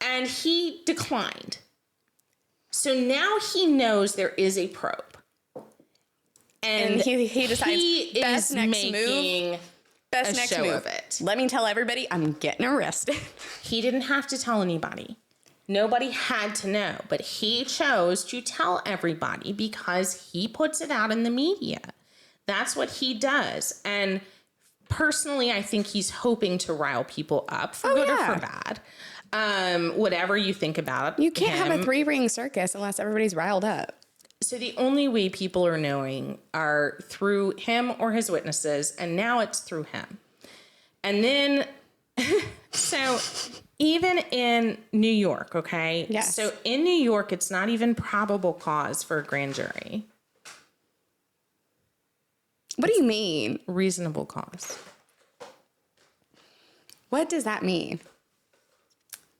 And he declined. So now he knows there is a probe. And he decides best next move of it. Let me tell everybody I'm getting arrested. He didn't have to tell anybody. Nobody had to know. But he chose to tell everybody because he puts it out in the media. That's what he does. And personally, I think he's hoping to rile people up for good or for bad. Whatever you think about you can't have a 3-ring circus unless everybody's riled up. So the only way people are knowing are through him or his witnesses, and now it's through him. And then, so even in New York, okay? Yes. So in New York, it's not even probable cause for a grand jury. What do you mean? Reasonable cause. What does that mean?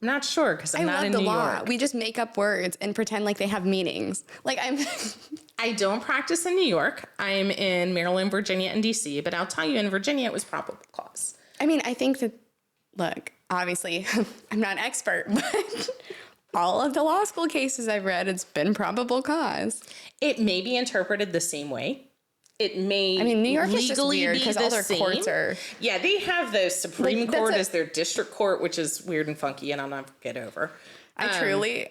I'm not sure because I'm not in New York. We just make up words and pretend like they have meanings. I don't practice in New York. I'm in Maryland, Virginia, and DC. But I'll tell you, in Virginia, it was probable cause. I mean, I think that, look, obviously, I'm not an expert, but all of the law school cases I've read, it's been probable cause. It may be interpreted the same way. It may New York is just legally weird because all their courts are... Yeah, they have the Supreme Court as their district court, which is weird and funky, and I'll never get over. I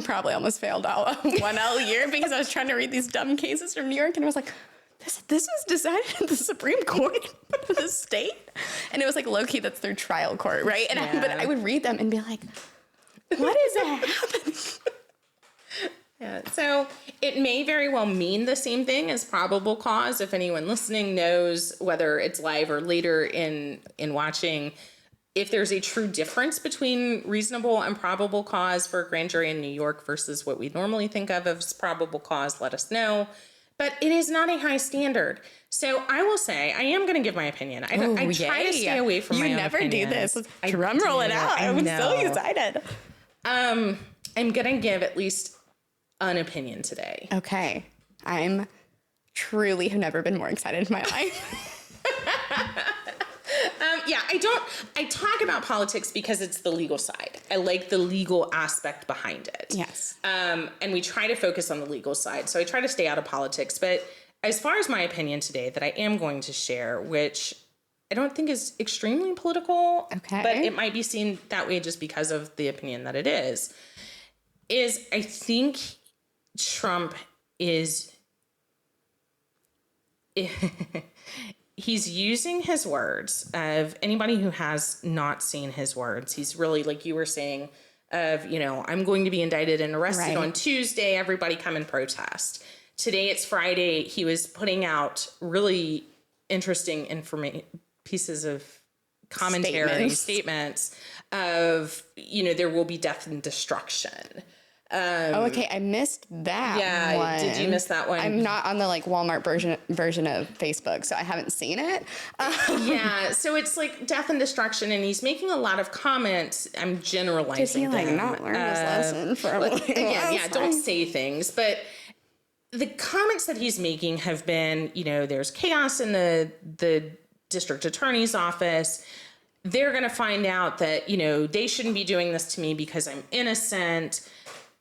probably almost failed out 1L year because I was trying to read these dumb cases from New York and I was like, this was decided in the Supreme Court of the state. And it was like low-key, that's their trial court, right? And but I would read them and be like, what is happening? Yeah, so it may very well mean the same thing as probable cause. If anyone listening knows whether it's live or later in watching, if there's a true difference between reasonable and probable cause for a grand jury in New York versus what we normally think of as probable cause, let us know. But it is not a high standard. So I will say, I am going to give my opinion. I try to stay away from my own opinions. You never do this. I drum roll it out. I'm so excited. I'm going to give at least an opinion today. Okay. I'm truly have never been more excited in my life. I talk about politics because it's the legal side. I like the legal aspect behind it. Yes. And we try to focus on the legal side. So I try to stay out of politics. But as far as my opinion today that I am going to share, which I don't think is extremely political, okay, but it might be seen that way just because of the opinion that it is I think Trump is... He's using his words of anybody who has not seen his words. He's really, like you were saying, of, I'm going to be indicted and arrested on Tuesday. Everybody come and protest. Today it's Friday. He was putting out really interesting pieces of commentary, statements of, there will be death and destruction. Okay, I missed that one. Did you miss that one? I'm not on the Walmart version of Facebook, so I haven't seen it. So it's like death and destruction, and he's making a lot of comments. I'm generalizing. Did he not learn his lesson from don't say things, but the comments that he's making have been, there's chaos in the district attorney's office. They're going to find out that, they shouldn't be doing this to me because I'm innocent.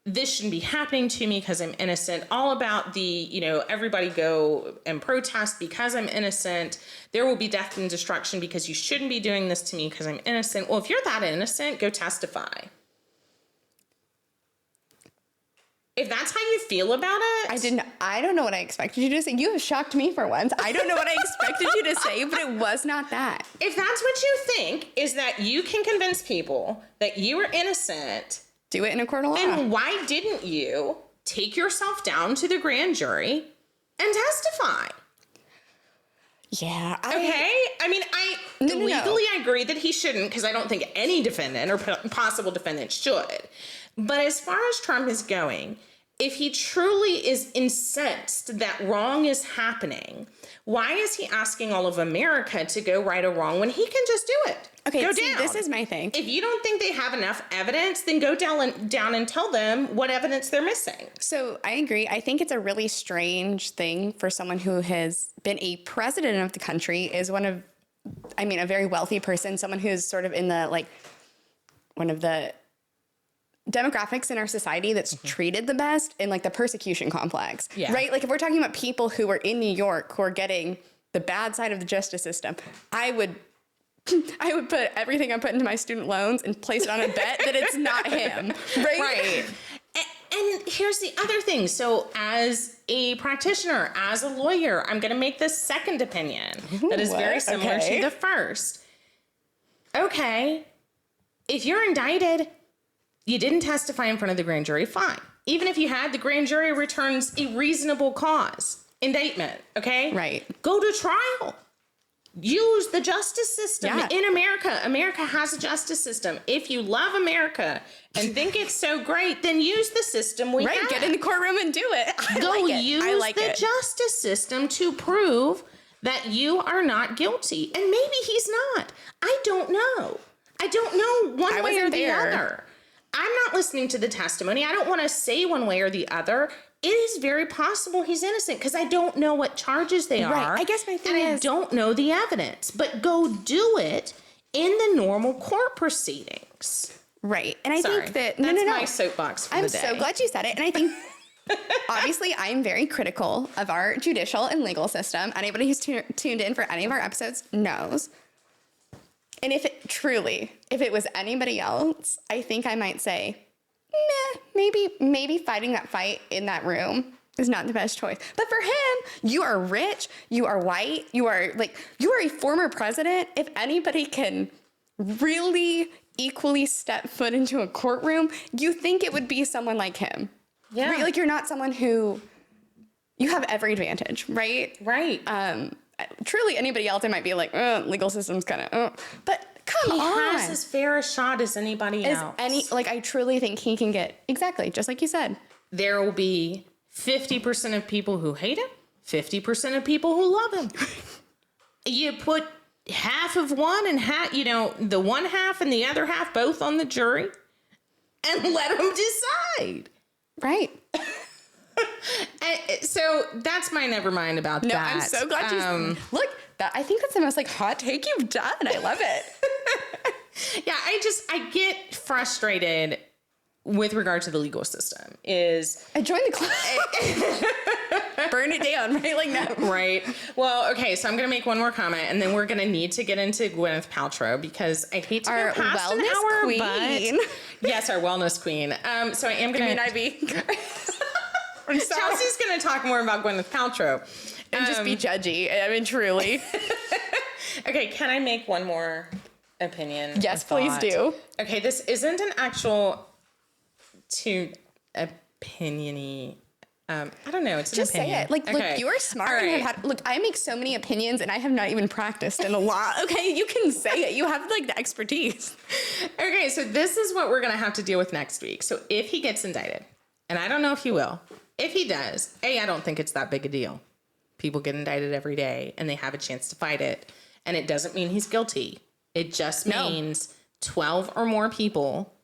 This shouldn't be happening to me because I'm innocent. All about the, everybody go and protest because I'm innocent. There will be death and destruction because you shouldn't be doing this to me because I'm innocent. Well, if you're that innocent, go testify. If that's how you feel about it. I don't know what I expected you to say. You have shocked me for once. I don't know what I expected you to say, but it was not that. If that's what you think, is that you can convince people that you are innocent. Do it in a court of law. And why didn't you take yourself down to the grand jury and testify? Yeah. Legally I agree that he shouldn't, because I don't think any defendant or possible defendant should. But as far as Trump is going, if he truly is incensed that wrong is happening, why is he asking all of America to go right or wrong when he can just do it? Okay, go down. This is my thing. If you don't think they have enough evidence, then go down and tell them what evidence they're missing. So I agree. I think it's a really strange thing for someone who has been a president of the country, is a very wealthy person, someone who's sort of in the, one of the demographics in our society that's treated the best in the persecution complex, right? If we're talking about people who are in New York who are getting the bad side of the justice system, I would put everything I put into my student loans and place it on a bet that it's not him, right? Right. And here's the other thing. So as a practitioner, as a lawyer, I'm going to make this second opinion that is very similar to the first. Okay, if you're indicted, you didn't testify in front of the grand jury, fine. Even if you had, the grand jury returns a reasonable cause indictment, okay? Right. Go to trial. Use the justice system in America. America has a justice system. If you love America and think it's so great, then use the system we have. Get in the courtroom and do it. Use the justice system to prove that you are not guilty. And maybe he's not. I don't know. I don't know one way or the other. I'm not listening to the testimony. I don't want to say one way or the other. It is very possible he's innocent because I don't know what charges they are. Right. I guess my thing is, I don't know the evidence. But go do it in the normal court proceedings. Right. And I think that that's my soapbox for the day. I'm so glad you said it. And I think obviously I'm very critical of our judicial and legal system. Anybody who's tuned in for any of our episodes knows. And if it was anybody else, I think I might say, maybe fighting that fight in that room is not the best choice. But for him, you are rich, you are white, you are a former president. If anybody can really equally step foot into a courtroom, you think it would be someone like him. Yeah. Right? Like, you're not someone who, you have every advantage, right? Right. Truly anybody else, I might be like, legal system's kind of, but come on. He has as fair a shot as anybody else. I truly think he can get, exactly, just like you said. There will be 50% of people who hate him, 50% of people who love him. You put half of one and half, the one half and the other half both on the jury and let them decide. Right. So that's my never mind about that. No, I'm so glad you look. I think that's the most hot take you've done. I love it. Yeah, I get frustrated with regard to the legal system. I joined the club. Burn it down, right? No. Right. Well, okay, so I'm going to make one more comment, and then we're going to need to get into Gwyneth Paltrow, because I hate to our go past an wellness hour, queen. but yes, our wellness queen. So I am going to... Ivy. Chelsea's going to talk more about Gwyneth Paltrow. And just be judgy. I mean, truly. Okay, can I make one more opinion? Yes, please do. Okay, this isn't an actual too opinion-y. I don't know. It's an just opinion. say it. Look, you're smart. All right. Look, I make so many opinions, and I have not even practiced in a lot. Okay, you can say it. You have the expertise. Okay, so this is what we're gonna have to deal with next week. So if he gets indicted, and I don't know if he will, if he does, I don't think it's that big a deal. People get indicted every day, and they have a chance to fight it, and it doesn't mean he's guilty. It just means 12 or more people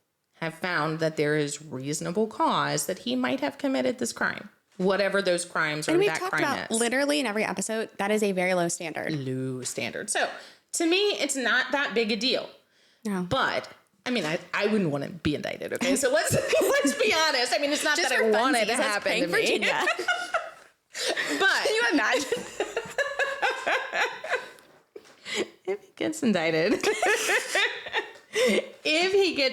have found that there is reasonable cause that he might have committed this crime, whatever those crimes or and that crime about is. Literally in every episode, that is a very low standard. Low standard. So to me, it's not that big a deal. No. But I mean, I wouldn't want to be indicted. Okay, so let's be honest. I mean, it's not Just that I want it to happen to me. Virginia. But can you imagine? If he gets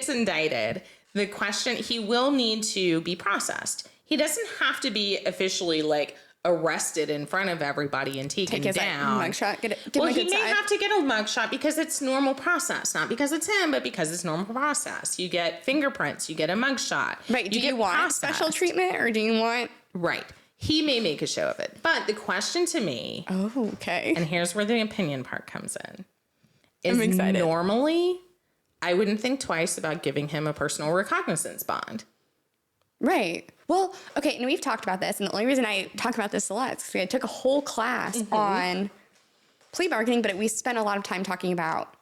indicted, the question, he will need to be processed. He doesn't have to be officially arrested in front of everybody and taken down. Mugshot. He may have to get a mugshot because it's normal process, not because it's him, but because it's normal process. You get fingerprints, you get a mugshot. Right. Do you want special treatment, or do you want? Right. He may make a show of it. But the question to me, okay, and here's where the opinion part comes in, is I'm excited. Normally, I wouldn't think twice about giving him a personal recognizance bond. Right. Well, okay, and we've talked about this, and the only reason I talk about this a lot is because I took a whole class on plea bargaining, but we spent a lot of time talking about,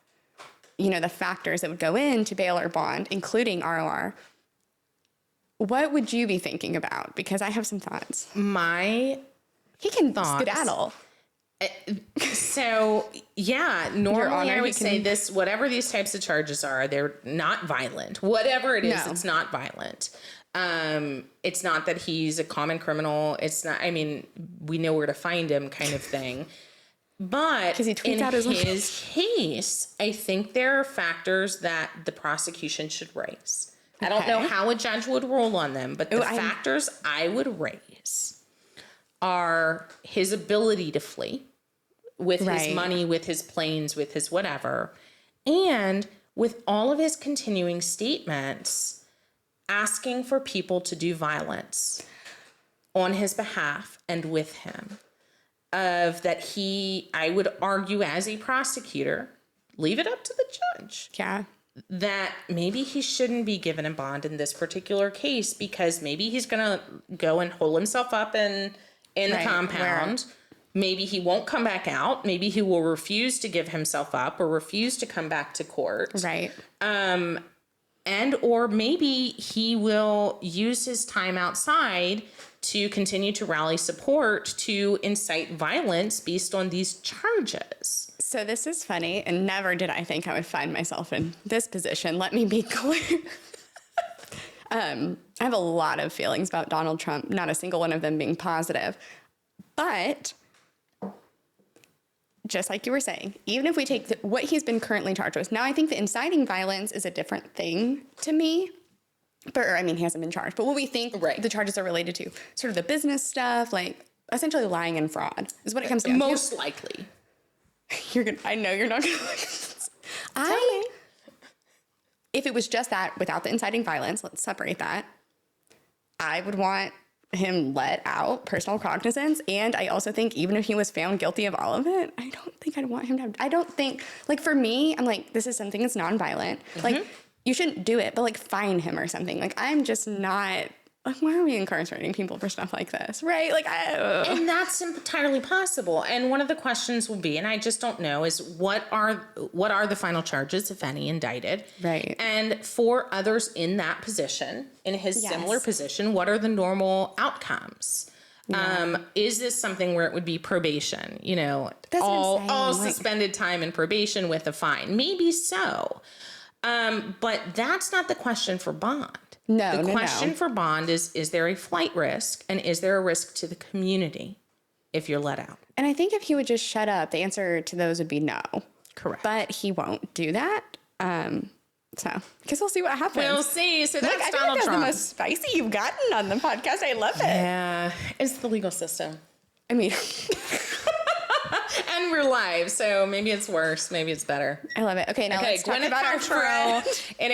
the factors that would go into bail or bond, including ROR. What would you be thinking about? Because I have some thoughts. He can skedaddle. So, yeah, normally I would say this, whatever these types of charges are, they're not violent. Whatever it is, it's not violent. It's not that he's a common criminal. It's not, we know where to find him kind of thing. But he tweets out his case, I think there are factors that the prosecution should raise. I don't know how a judge would rule on them, but the factors I would raise are his ability to flee with his money, with his planes, with his whatever, and with all of his continuing statements asking for people to do violence on his behalf and with him. I would argue as a prosecutor, leave it up to the judge. Yeah. That maybe he shouldn't be given a bond in this particular case, because maybe he's going to go and hole himself up in the compound. Maybe he won't come back out. Maybe he will refuse to give himself up or refuse to come back to court. Right. Or maybe he will use his time outside to continue to rally support to incite violence based on these charges. So this is funny, and never did I think I would find myself in this position. Let me be clear. I have a lot of feelings about Donald Trump, not a single one of them being positive. But just like you were saying, even if we take what he's been currently charged with, now I think the inciting violence is a different thing to me. But, or, I mean, he hasn't been charged. But what we think the charges are related to, sort of the business stuff, like essentially lying and fraud is what it comes down to. Most likely. I know you're not going to like this. If it was just that without the inciting violence, let's separate that. I would want him let out personal cognizance. And I also think even if he was found guilty of all of it, I don't think I'd want him to have, I don't think, like for me, I'm like, this is something that's nonviolent. Like, you shouldn't do it, but like fine him or something. Like, I'm just not, like, why are we incarcerating people for stuff like this, right? Like, and that's entirely possible. And one of the questions will be, and I just don't know, is what are the final charges, if any, indicted? Right. And for others in that position, in his similar position, what are the normal outcomes? Yeah. Is this something where it would be probation? You know, that's all suspended time and probation with a fine? Maybe so. But that's not the question for bond. No, the question for bond is there a flight risk, and is there a risk to the community if you're let out? And I think if he would just shut up, the answer to those would be no. Correct. But he won't do that. So, because we'll see what happens. We'll see. So that's I Donald that's Trump. the most spicy you've gotten on the podcast. I love it. Yeah, it's the legal system. I mean... And we're live, so maybe it's worse, maybe it's better. I love it. Okay, now let's talk Gwyneth about our Paltrow. friend. It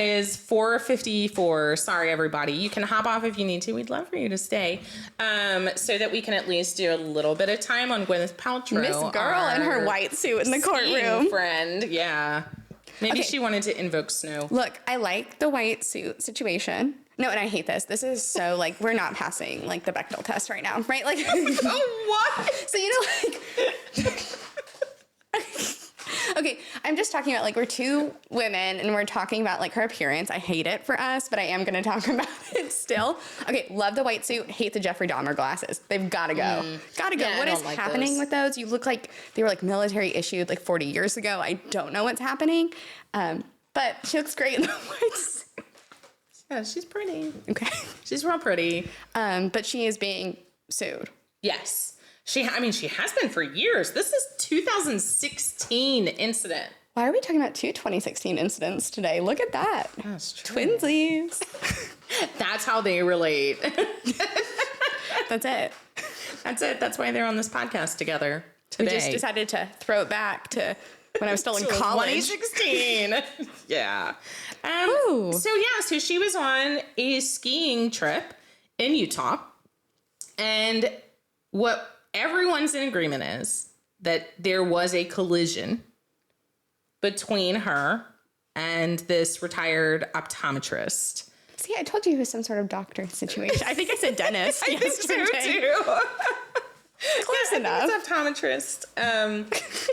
is 4:54. Sorry, everybody. You can hop off if you need to. We'd love for you to stay, so that we can at least do a little bit of time on Gwyneth Paltrow. Miss Girl in her white suit in the courtroom. Friend, yeah. Maybe she wanted to invoke snow. Look, I like the white suit situation. No, and I hate this. This is so, like, we're not passing, like, the Bechdel test right now, right? Like, oh, what? So, you know, like, okay, I'm just talking about, like, we're two women, and we're talking about, like, her appearance. I hate it for us, but I am going to talk about it still. Okay, love the white suit, hate the Jeffrey Dahmer glasses. They've got to go. Got to go. Yeah, what is happening with those? You look like they were, like, military issued, like, 40 years ago. I don't know what's happening, but she looks great in the white suit. Yeah, she's pretty. Okay. She's real pretty. But she is being sued. Yes. She has been for years. This is 2016 incident. Why are we talking about two 2016 incidents today? Look at that. That's true. Twinsies. That's how they relate. That's it. That's it. That's why they're on this podcast together today. We just decided to throw it back to when I was still in college. 2016. Yeah. So she was on a skiing trip in Utah, and what everyone's in agreement is that there was a collision between her and this retired optometrist. See, I told you it was some sort of doctor situation. I think I said dentist yesterday. Too. Close enough. It's optometrist.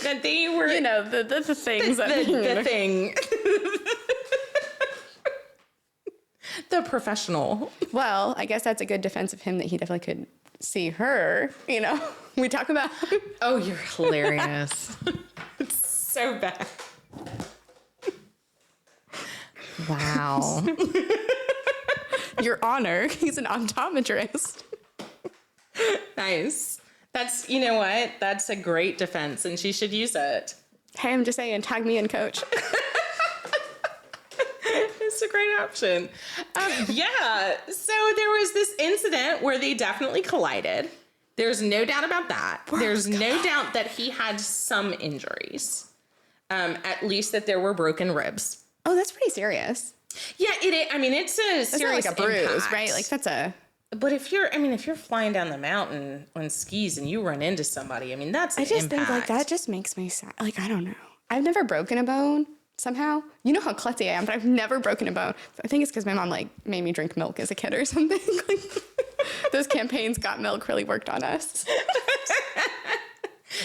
That they were, you know, the things the thing. The professional. Well, I guess that's a good defense of him that he definitely could see her. You know, we talk about. Oh, you're hilarious. It's so bad. Wow. Your Honor, he's an optometrist. Nice. That's, you know what? That's a great defense, and she should use it. Hey, I'm just saying, tag me in, coach. It's a great option. Yeah. So there was this incident where they definitely collided. There's no doubt about that. There's no doubt that he had some injuries. At least that there were broken ribs. Oh, that's pretty serious. Yeah, it's a serious like a bruise, impact. right? Like that's a. But if you're flying down the mountain on skis and you run into somebody, that's an I just impact. think like that just makes me sad. Like, I don't know. I've never broken a bone somehow. You know how klutzy I am, but I've never broken a bone. I think it's because my mom like made me drink milk as a kid or something. Like, those campaigns Got Milk really worked on us.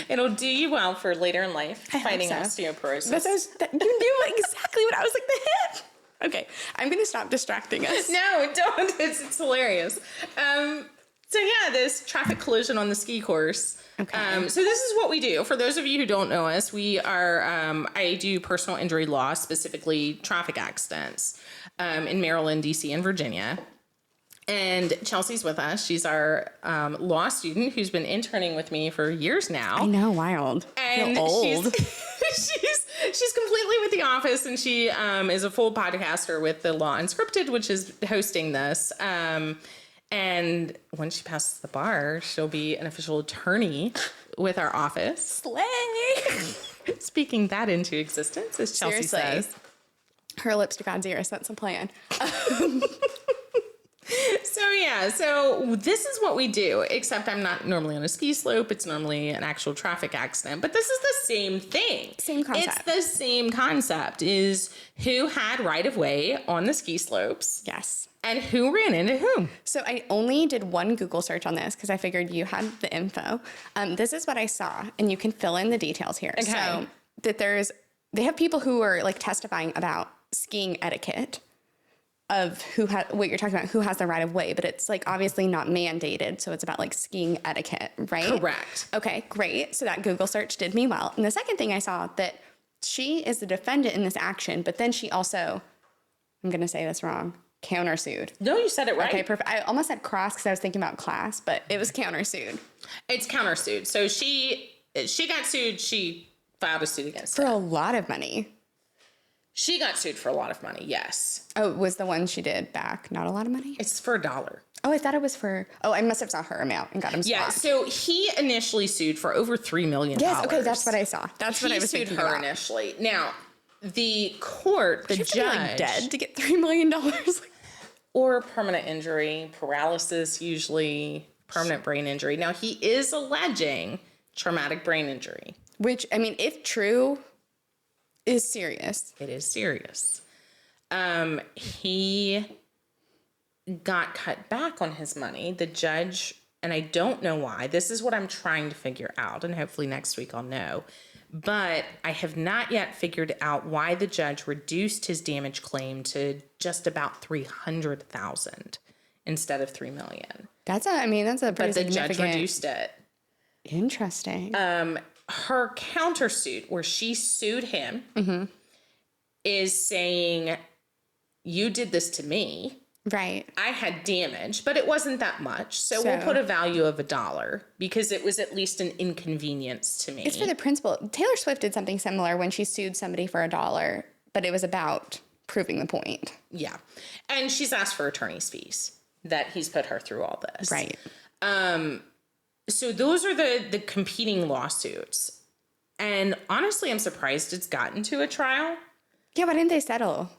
It'll do you well for later in life, fighting osteoporosis. You knew exactly what I was like, the hip. Okay, I'm going to stop distracting us. No, don't. It's hilarious. So yeah, this traffic collision on the ski course. Okay. So this is what we do. For those of you who don't know us, we are, I do personal injury law, specifically traffic accidents, in Maryland, DC, and Virginia. And Chelsey's with us. She's our law student who's been interning with me for years now. I know, wild. And I feel old. She's completely with The Office, and she is a full podcaster with the Law Unscripted, which is hosting this. And when she passes the bar, she'll be an official attorney with our office. Slay! Speaking that into existence, as Chelsey says. Her lips to God's ears. That's a plan. So this is what we do, except I'm not normally on a ski slope. It's normally an actual traffic accident, but this is the same thing. Same concept. It's the same concept, is who had right of way on the ski slopes. Yes. And who ran into whom. So I only did one Google search on this because I figured you had the info. This is what I saw, and you can fill in the details here. Okay. So that they have people who are like testifying about skiing etiquette of what you're talking about, who has the right of way, but it's like obviously not mandated. So it's about like skiing etiquette, right? Correct. Okay, great. So that Google search did me well. And the second thing I saw, that she is the defendant in this action, but then she also, I'm going to say this wrong, countersued. No, you said it right. Okay, perfect. I almost said cross because I was thinking about class, but it was countersued. It's countersued. So she got sued. She filed a suit against For it. a lot of money. She got sued for a lot of money, yes. Oh, was the one she did back not a lot of money? It's for $1. Oh, I thought it was for... Oh, I must have saw her amount and got him Yeah, swapped. so he initially sued for over $3 million. Yes, okay, that's what I saw. That's what I was sued thinking her about. initially. Now, the court, the She judge... have to be, like, dead to get $3 million? Or permanent injury, paralysis usually, permanent brain injury. Now, he is alleging traumatic brain injury. Which, I mean, if true, is serious. It is serious. He got cut back on his money. The judge, and I don't know why, this is what I'm trying to figure out, and hopefully next week I'll know. But I have not yet figured out why the judge reduced his damage claim to just about $300,000 instead of $3 million. That's a pretty But the significant... judge reduced it. Interesting. Her countersuit, where she sued him, is saying, you did this to me. Right. I had damage, but it wasn't that much. So we'll put a value of $1 because it was at least an inconvenience to me. It's for the principle. Taylor Swift did something similar when she sued somebody for $1, but it was about proving the point. Yeah. And she's asked for attorney's fees that he's put her through all this. Right. So those are the competing lawsuits. And honestly, I'm surprised it's gotten to a trial. Yeah, why didn't they settle?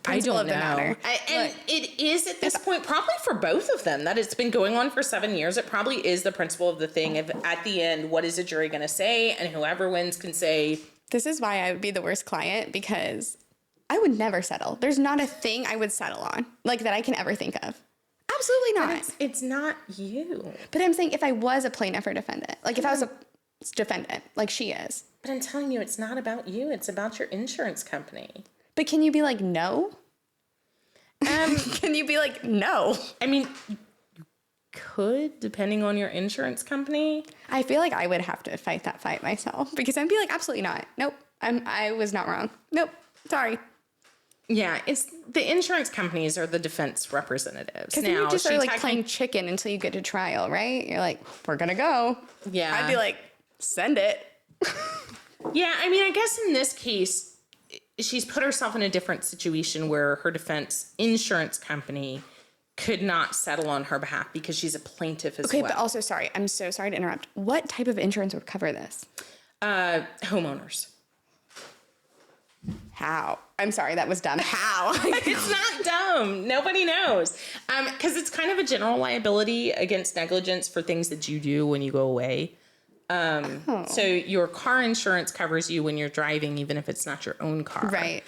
I don't of the know. matter. And it is at this point, probably for both of them, that it's been going on for 7 years. It probably is the principle of the thing of at the end, what is a jury going to say? And whoever wins can say. This is why I would be the worst client, because I would never settle. There's not a thing I would settle on, like that I can ever think of. Absolutely not. It's not you. But I'm saying if I was a plaintiff or defendant, like if I was a defendant, like she is. But I'm telling you, it's not about you. It's about your insurance company. But can you be like, no? Can you be like, no? I mean, you could, depending on your insurance company. I feel like I would have to fight that fight myself, because I'd be like, absolutely not. Nope. I was not wrong. Nope. Sorry. Yeah, it's the insurance companies are the defense representatives. Because then you just are like playing chicken until you get to trial, right? You're like, we're going to go. Yeah. I'd be like, send it. Yeah, I mean, I guess in this case, she's put herself in a different situation where her defense insurance company could not settle on her behalf because she's a plaintiff as well. Okay, but also, sorry, I'm so sorry to interrupt. What type of insurance would cover this? Homeowners. How? I'm sorry, that was dumb. How? It's not dumb. Nobody knows. Because it's kind of a general liability against negligence for things that you do when you go away. So your car insurance covers you when you're driving, even if it's not your own car. Right.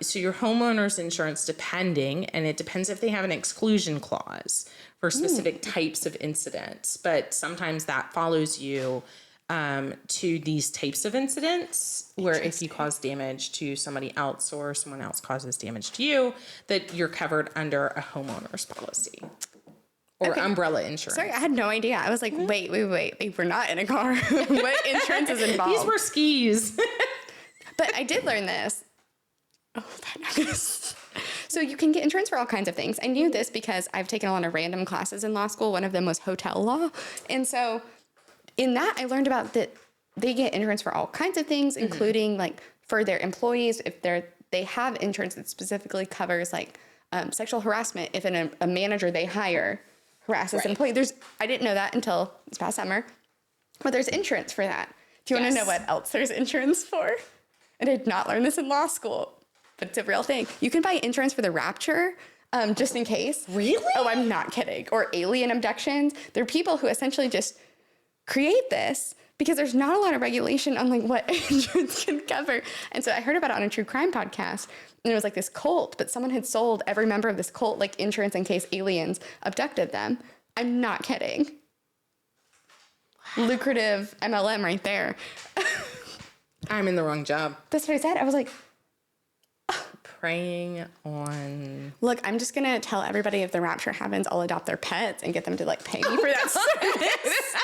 So your homeowner's insurance, depending, and it depends if they have an exclusion clause for specific types of incidents, but sometimes that follows you to these types of incidents where if you cause damage to somebody else or someone else causes damage to you, that you're covered under a homeowner's policy. Or umbrella insurance. Sorry, I had no idea. I was like, wait. We're not in a car. What insurance is involved? These were skis. But I did learn this. Oh, so you can get insurance for all kinds of things. I knew this because I've taken a lot of random classes in law school. One of them was hotel law. And so in that, I learned about that they get insurance for all kinds of things, including like for their employees, if they have insurance that specifically covers like sexual harassment. If a manager they hire harasses an employee, I didn't know that until this past summer, but there's insurance for that. Do you want to know what else there's insurance for? I did not learn this in law school, but it's a real thing. You can buy insurance for the rapture, just in case. Really? Oh, I'm not kidding. Or alien abductions. There are people who essentially just create this because there's not a lot of regulation on like what insurance can cover. And so I heard about it on a true crime podcast, and it was like this cult, but someone had sold every member of this cult like insurance in case aliens abducted them. I'm not kidding. Lucrative MLM right there. I'm in the wrong job. That's what I said. I was like, preying on... Look, I'm just going to tell everybody if the rapture happens, I'll adopt their pets and get them to like pay me for that service.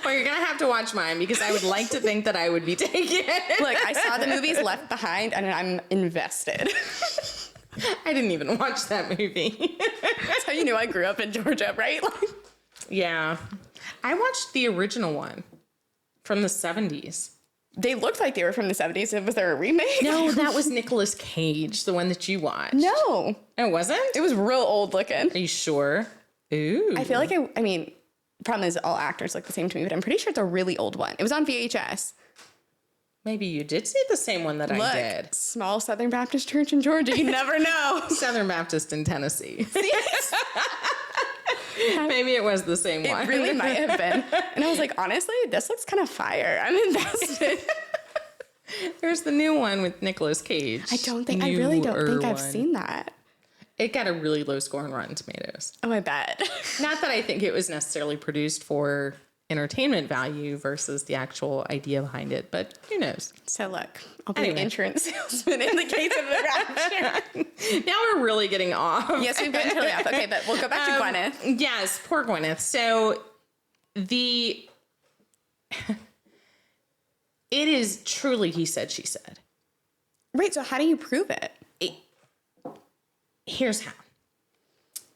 Well, you're going to have to watch mine because I would like to think that I would be taken. Look, I saw the movies Left Behind and I'm invested. I didn't even watch that movie. That's how you knew I grew up in Georgia, right? Yeah. I watched the original one from the 70s. They looked like they were from the 70s. Was there a remake? No, that was Nicolas Cage, the one that you watched. No. It wasn't? It was real old looking. Are you sure? Ooh. I feel like I mean, the problem is all actors look the same to me, but I'm pretty sure it's a really old one. It was on VHS. Maybe you did see the same one that I did. Small Southern Baptist church in Georgia. You never know. Southern Baptist in Tennessee. Maybe it was the same one. It really might have been. And I was like, honestly, this looks kind of fire. I'm invested. There's the new one with Nicolas Cage. I really don't think I've seen that. It got a really low score on Rotten Tomatoes. Oh, I bet. Not that I think it was necessarily produced for entertainment value versus the actual idea behind it, but who knows? So look, I'll be an insurance salesman in the case of the rapture. Now we're really getting off. Yes, we've gotten totally off. Okay, but we'll go back to Gwyneth. Yes, poor Gwyneth. So it is truly he said, she said. Right, so how do you prove it? Here's how.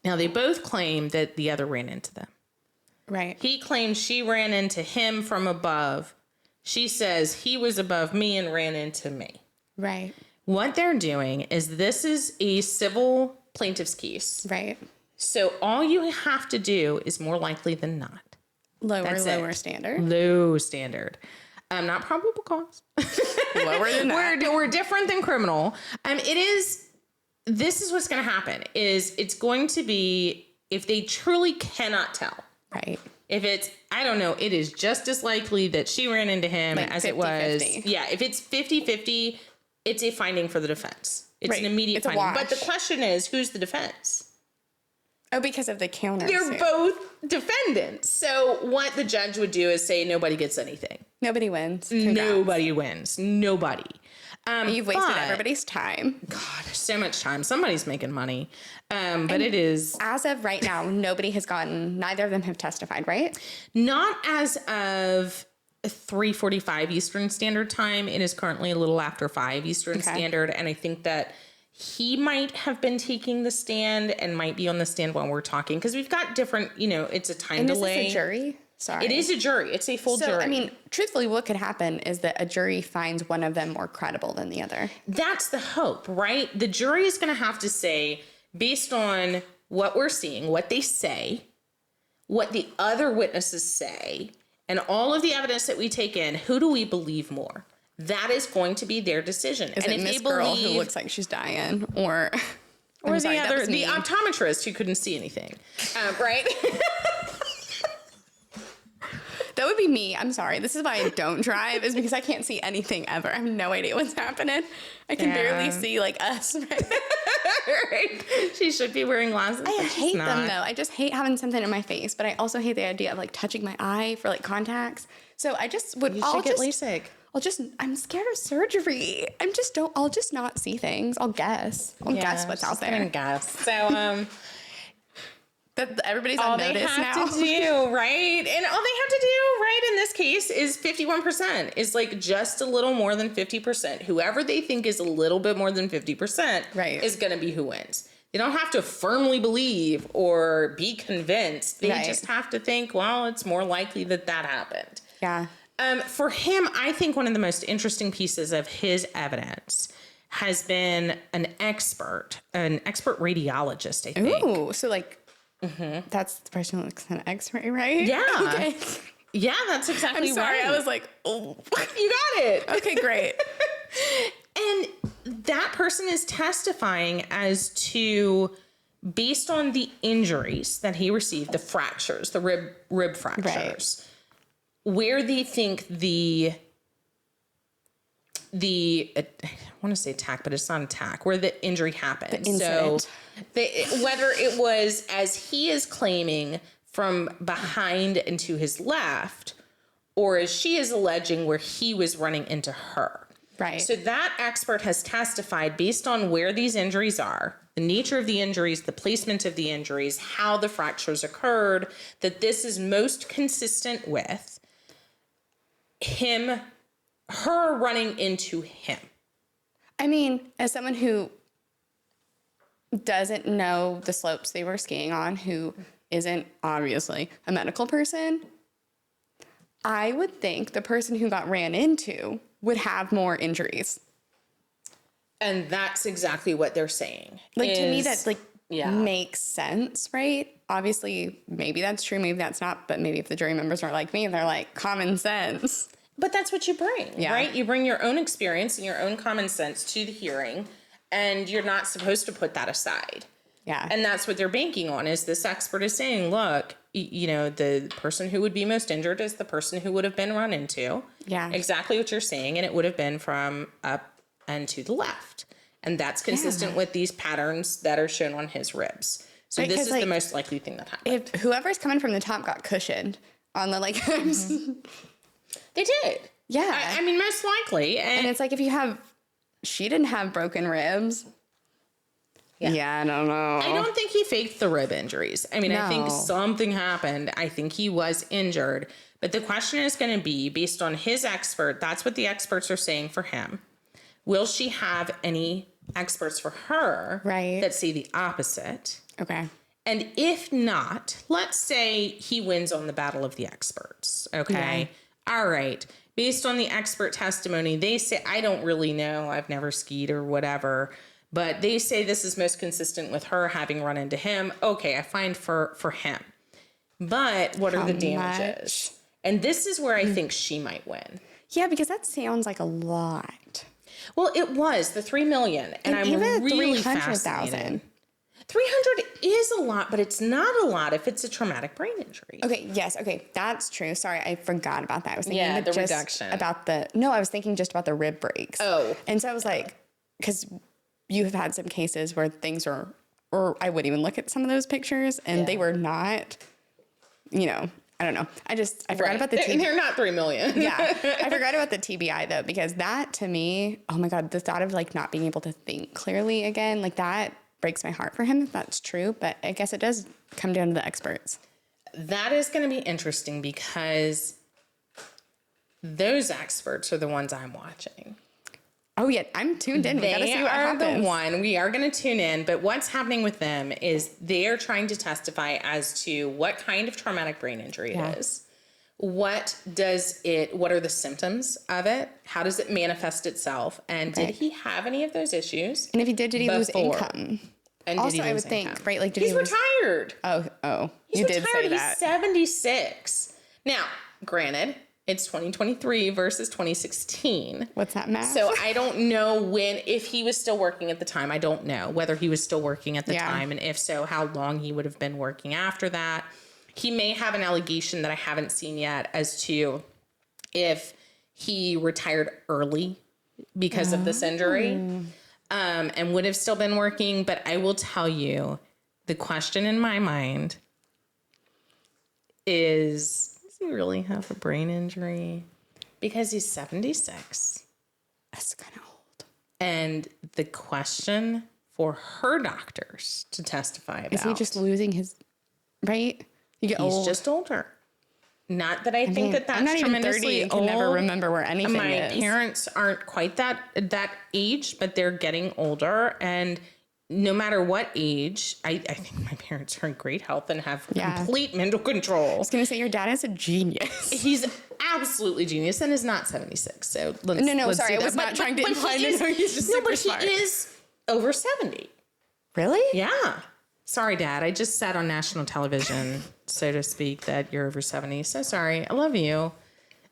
Now, they both claim that the other ran into them. Right. He claims she ran into him from above. She says he was above me and ran into me. Right. What they're doing is this is a civil plaintiff's case. Right. So all you have to do is more likely than not. Lower standard. Low standard. Not probable cause. Lower than that. We're different than criminal. This is what's going to happen is it's going to be if they truly cannot tell. Right. If it's, I don't know, it is just as likely that she ran into him like as 50, it was. 50. Yeah. If it's 50-50, it's a finding for the defense. It's an immediate it's finding. But the question is, who's the defense? Oh, because of the counter. They're both defendants. So what the judge would do is say nobody gets anything. Nobody wins. Congrats. Nobody wins. Nobody. You've wasted everybody's time. God, so much time. Somebody's making money. But it is... As of right now, neither of them have testified, right? Not as of 3:45 Eastern Standard Time. It is currently a little after 5 Eastern Standard. And I think that he might have been taking the stand and might be on the stand while we're talking. Because we've got different, it's a time delay. Is this a jury? Sorry. It is a jury. It's a full jury. I mean, truthfully, what could happen is that a jury finds one of them more credible than the other. That's the hope, right? The jury is going to have to say, based on what we're seeing, what they say, what the other witnesses say, and all of the evidence that we take in, who do we believe more? That is going to be their decision. Is it Miss Girl who looks like she's dying, or the optometrist who couldn't see anything, right? That would be me. I'm sorry. This is why I don't drive, is because I can't see anything ever. I have no idea what's happening. I can barely see like us. Right? She should be wearing glasses. I hate them though. I just hate having something in my face, but I also hate the idea of like touching my eye for like contacts. So I just would. I'll get LASIK. I'm scared of surgery. I'll just not see things. I'll guess. I'll guess what's out there. Guess. So, that everybody's on notice now. All they have to do, right? And all they have to do, right, in this case is 51%. Is like just a little more than 50%. Whoever they think is a little bit more than 50% is going to be who wins. They don't have to firmly believe or be convinced. They just have to think, well, it's more likely that happened. Yeah. For him, I think one of the most interesting pieces of his evidence has been an expert radiologist, I think. Ooh, so like, that's the person who looks at an X-ray, right? Yeah. Okay. Yeah, that's exactly I'm sorry, right. I was like, oh. You got it. Okay, great. And that person is testifying as to, based on the injuries that he received, the fractures, the rib fractures, where they think the I want to say attack, but it's not attack, where the injury happened. So whether it was, as he is claiming, from behind and to his left, or as she is alleging, where he was running into her. Right. So that expert has testified, based on where these injuries are, the nature of the injuries, the placement of the injuries, how the fractures occurred, that this is most consistent with her running into him. I mean, as someone who doesn't know the slopes they were skiing on, who isn't obviously a medical person, I would think the person who got ran into would have more injuries. And that's exactly what they're saying. Like, to me, that makes sense, right? Obviously, maybe that's true, maybe that's not, but maybe if the jury members are like me, they're like, common sense. But that's what you bring, right? You bring your own experience and your own common sense to the hearing, and you're not supposed to put that aside. Yeah. And that's what they're banking on, is this expert is saying, look, the person who would be most injured is the person who would have been run into. Yeah. Exactly what you're saying. And it would have been from up and to the left. And that's consistent with these patterns that are shown on his ribs. So right, this is the most likely thing that happened. If whoever's coming from the top got cushioned on the They did. Yeah. I mean, most likely. And it's like, she didn't have broken ribs. Yeah, I don't know. I don't think he faked the rib injuries. I mean, I think something happened. I think he was injured. But the question is going to be, based on his expert, that's what the experts are saying for him. Will she have any experts for her that say the opposite? Okay. And if not, let's say he wins on the battle of the experts. Okay. Yeah. All right. Based on the expert testimony, they say, I don't really know. I've never skied or whatever. But they say this is most consistent with her having run into him. Okay, I find for him. But what are the damages? Much? And this is where I think she might win. Yeah, because that sounds like a lot. Well, it was the $3 million, and I'm even really 300,000. 300 is a lot, but it's not a lot if it's a traumatic brain injury. Okay, yes, okay, that's true. Sorry, I forgot about that. I was thinking the just reduction. I was thinking just about the rib breaks. Oh. And so I was like, because you have had some cases where things are, or I would even look at some of those pictures and they were not, I don't know. I forgot about the TBI. They're not $3 million. Yeah. I forgot about the TBI though, because that to me, oh my God, the thought of not being able to think clearly again, that breaks my heart for him if that's true. But I guess it does come down to the experts. That is going to be interesting because those experts are the ones I'm watching. Oh, yeah. I'm tuned in. We got to see what happens. They are the one. We are going to tune in. But what's happening with them is they are trying to testify as to what kind of traumatic brain injury it is. What are the symptoms of it? How does it manifest itself? And did he have any of those issues? And if he did he lose income? And also, I would think, right? Like, he's retired. Oh. He's you retired. Did say that. He's 76. Now, granted, it's 2023 versus 2016. What's that math? So I don't know if he was still working at the time. I don't know whether he was still working at the time. And if so, how long he would have been working after that. He may have an allegation that I haven't seen yet as to if he retired early because of this injury and would have still been working. But I will tell you, the question in my mind is, does he really have a brain injury? Because he's 76. That's kind of old. And the question for her doctors to testify about. Is he just losing his, right? You get old. He's just older. Not that I think that's I'm not even 30 and can never remember where anything is. My parents aren't quite that age, but they're getting older. And no matter what age, I think my parents are in great health and have complete mental control. I was going to say, your dad is a genius. He's absolutely genius and is not 76. So let's sorry, do I was that. not trying to imply that he's just super smart. He is over 70. Really? Yeah. Sorry, Dad. I just said on national television, so to speak, that you're over 70. So sorry. I love you.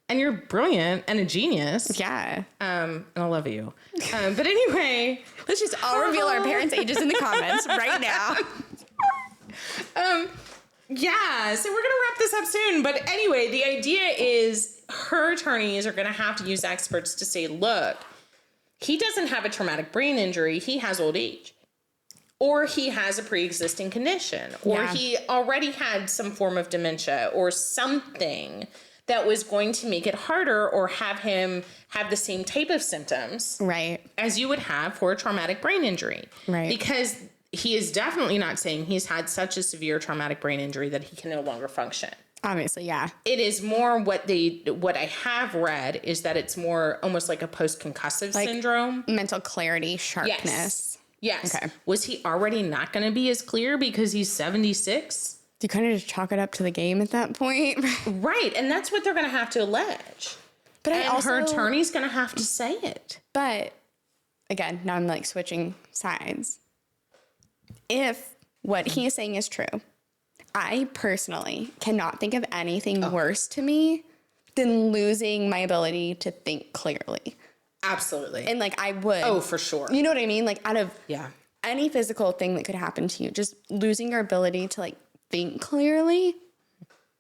And you're brilliant and a genius. Yeah. And I love you. But anyway. Let's just all reveal our parents' ages in the comments right now. Yeah, so we're going to wrap this up soon. But anyway, the idea is her attorneys are going to have to use experts to say, look, he doesn't have a traumatic brain injury. He has old age. Or he has a pre-existing condition. Or he already had some form of dementia or something that was going to make it harder or have him have the same type of symptoms as you would have for a traumatic brain injury. Right. Because he is definitely not saying he's had such a severe traumatic brain injury that he can no longer function. Obviously, yeah. It is more what I have read is that it's more almost like a post-concussive syndrome. Mental clarity, sharpness. Yes. Okay. Was he already not going to be as clear because he's 76? You kind of just chalk it up to the game at that point. Right. And that's what they're going to have to allege. But her attorney's going to have to say it. But again, now I'm like switching sides. If what he is saying is true, I personally cannot think of anything worse to me than losing my ability to think clearly. Absolutely. And like I would. Oh, for sure. You know what I mean? Like out of any physical thing that could happen to you, just losing your ability to like think clearly.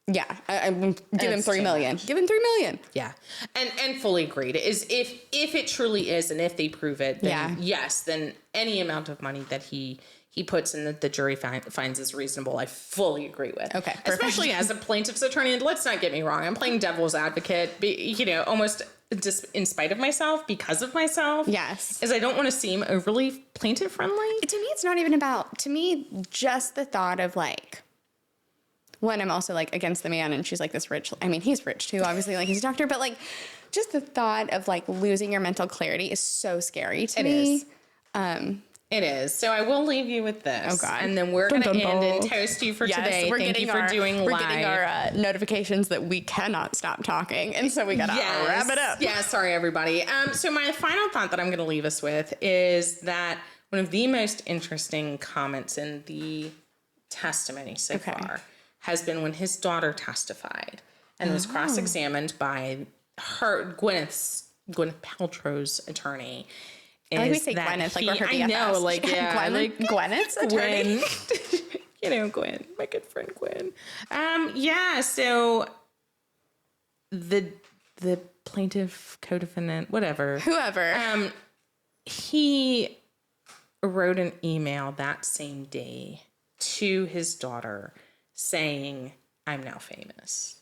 Yeah, I'm giving 3 million. Give him 3 million. Yeah, and fully agreed. Is if it truly is, and if they prove it, then yes, then any amount of money that he puts in that the jury finds is reasonable. I fully agree with. Okay, perfect. Especially as a plaintiff's attorney. And let's not get me wrong. I'm playing devil's advocate. Almost just in spite of myself, because of myself. Yes, as I don't want to seem overly plaintiff friendly. To me, it's not even about. To me, just the thought of like. One, I'm also like against the man and she's like this rich, I mean, he's rich too, obviously, like he's a doctor, but like just the thought of like losing your mental clarity is so scary to me. It is. So I will leave you with this. Oh God. And then we're going to end and toast you for today. Thank you for doing live. We're getting our notifications that we cannot stop talking. And so we got to wrap it up. Yeah, sorry everybody. So my final thought that I'm going to leave us with is that one of the most interesting comments in the testimony so far has been when his daughter testified and was cross-examined by Gwyneth Paltrow's attorney. I like we say Gwyneth, like we're her BFFs. I know, like, Gwyneth's attorney. Gwen, my good friend Gwen. So the plaintiff, co-defendant, whoever, he wrote an email that same day to his daughter saying, I'm now famous.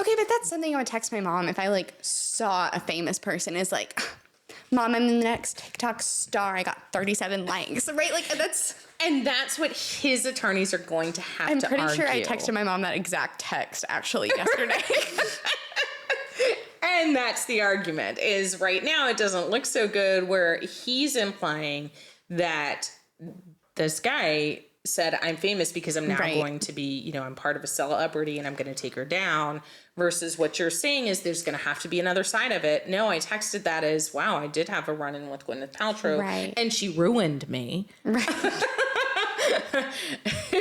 Okay, but that's something I would text my mom if I like saw a famous person is like, Mom, I'm the next TikTok star. I got 37 likes, right? Like that's what his attorneys are going to have to argue. I'm pretty sure I texted my mom that exact text actually yesterday. And that's the argument is right now it doesn't look so good where he's implying that this guy said, I'm famous because I'm now going to be, I'm part of a celebrity and I'm going to take her down versus what you're saying is there's going to have to be another side of it. No, I texted that as, wow, I did have a run-in with Gwyneth Paltrow and she ruined me. Right.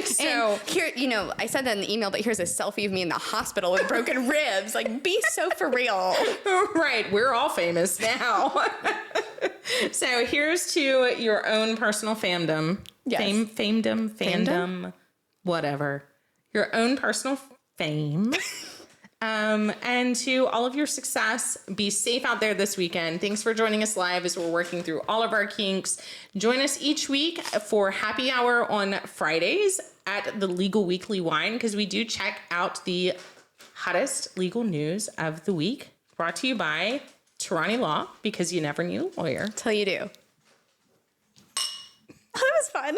So and here, I said that in the email, but here's a selfie of me in the hospital with broken ribs. Like, be so for real. Right. We're all famous now. So here's to your own personal fandom. Yes. Fandom, whatever. Your own personal fame. And to all of your success. Be safe out there this weekend. Thanks for joining us live as we're working through all of our kinks. Join us each week for happy hour on Fridays at the Legal Weekly Wine because we do check out the hottest legal news of the week. Brought to you by Tehrani Law because you never need a lawyer. Till you do. That was fun.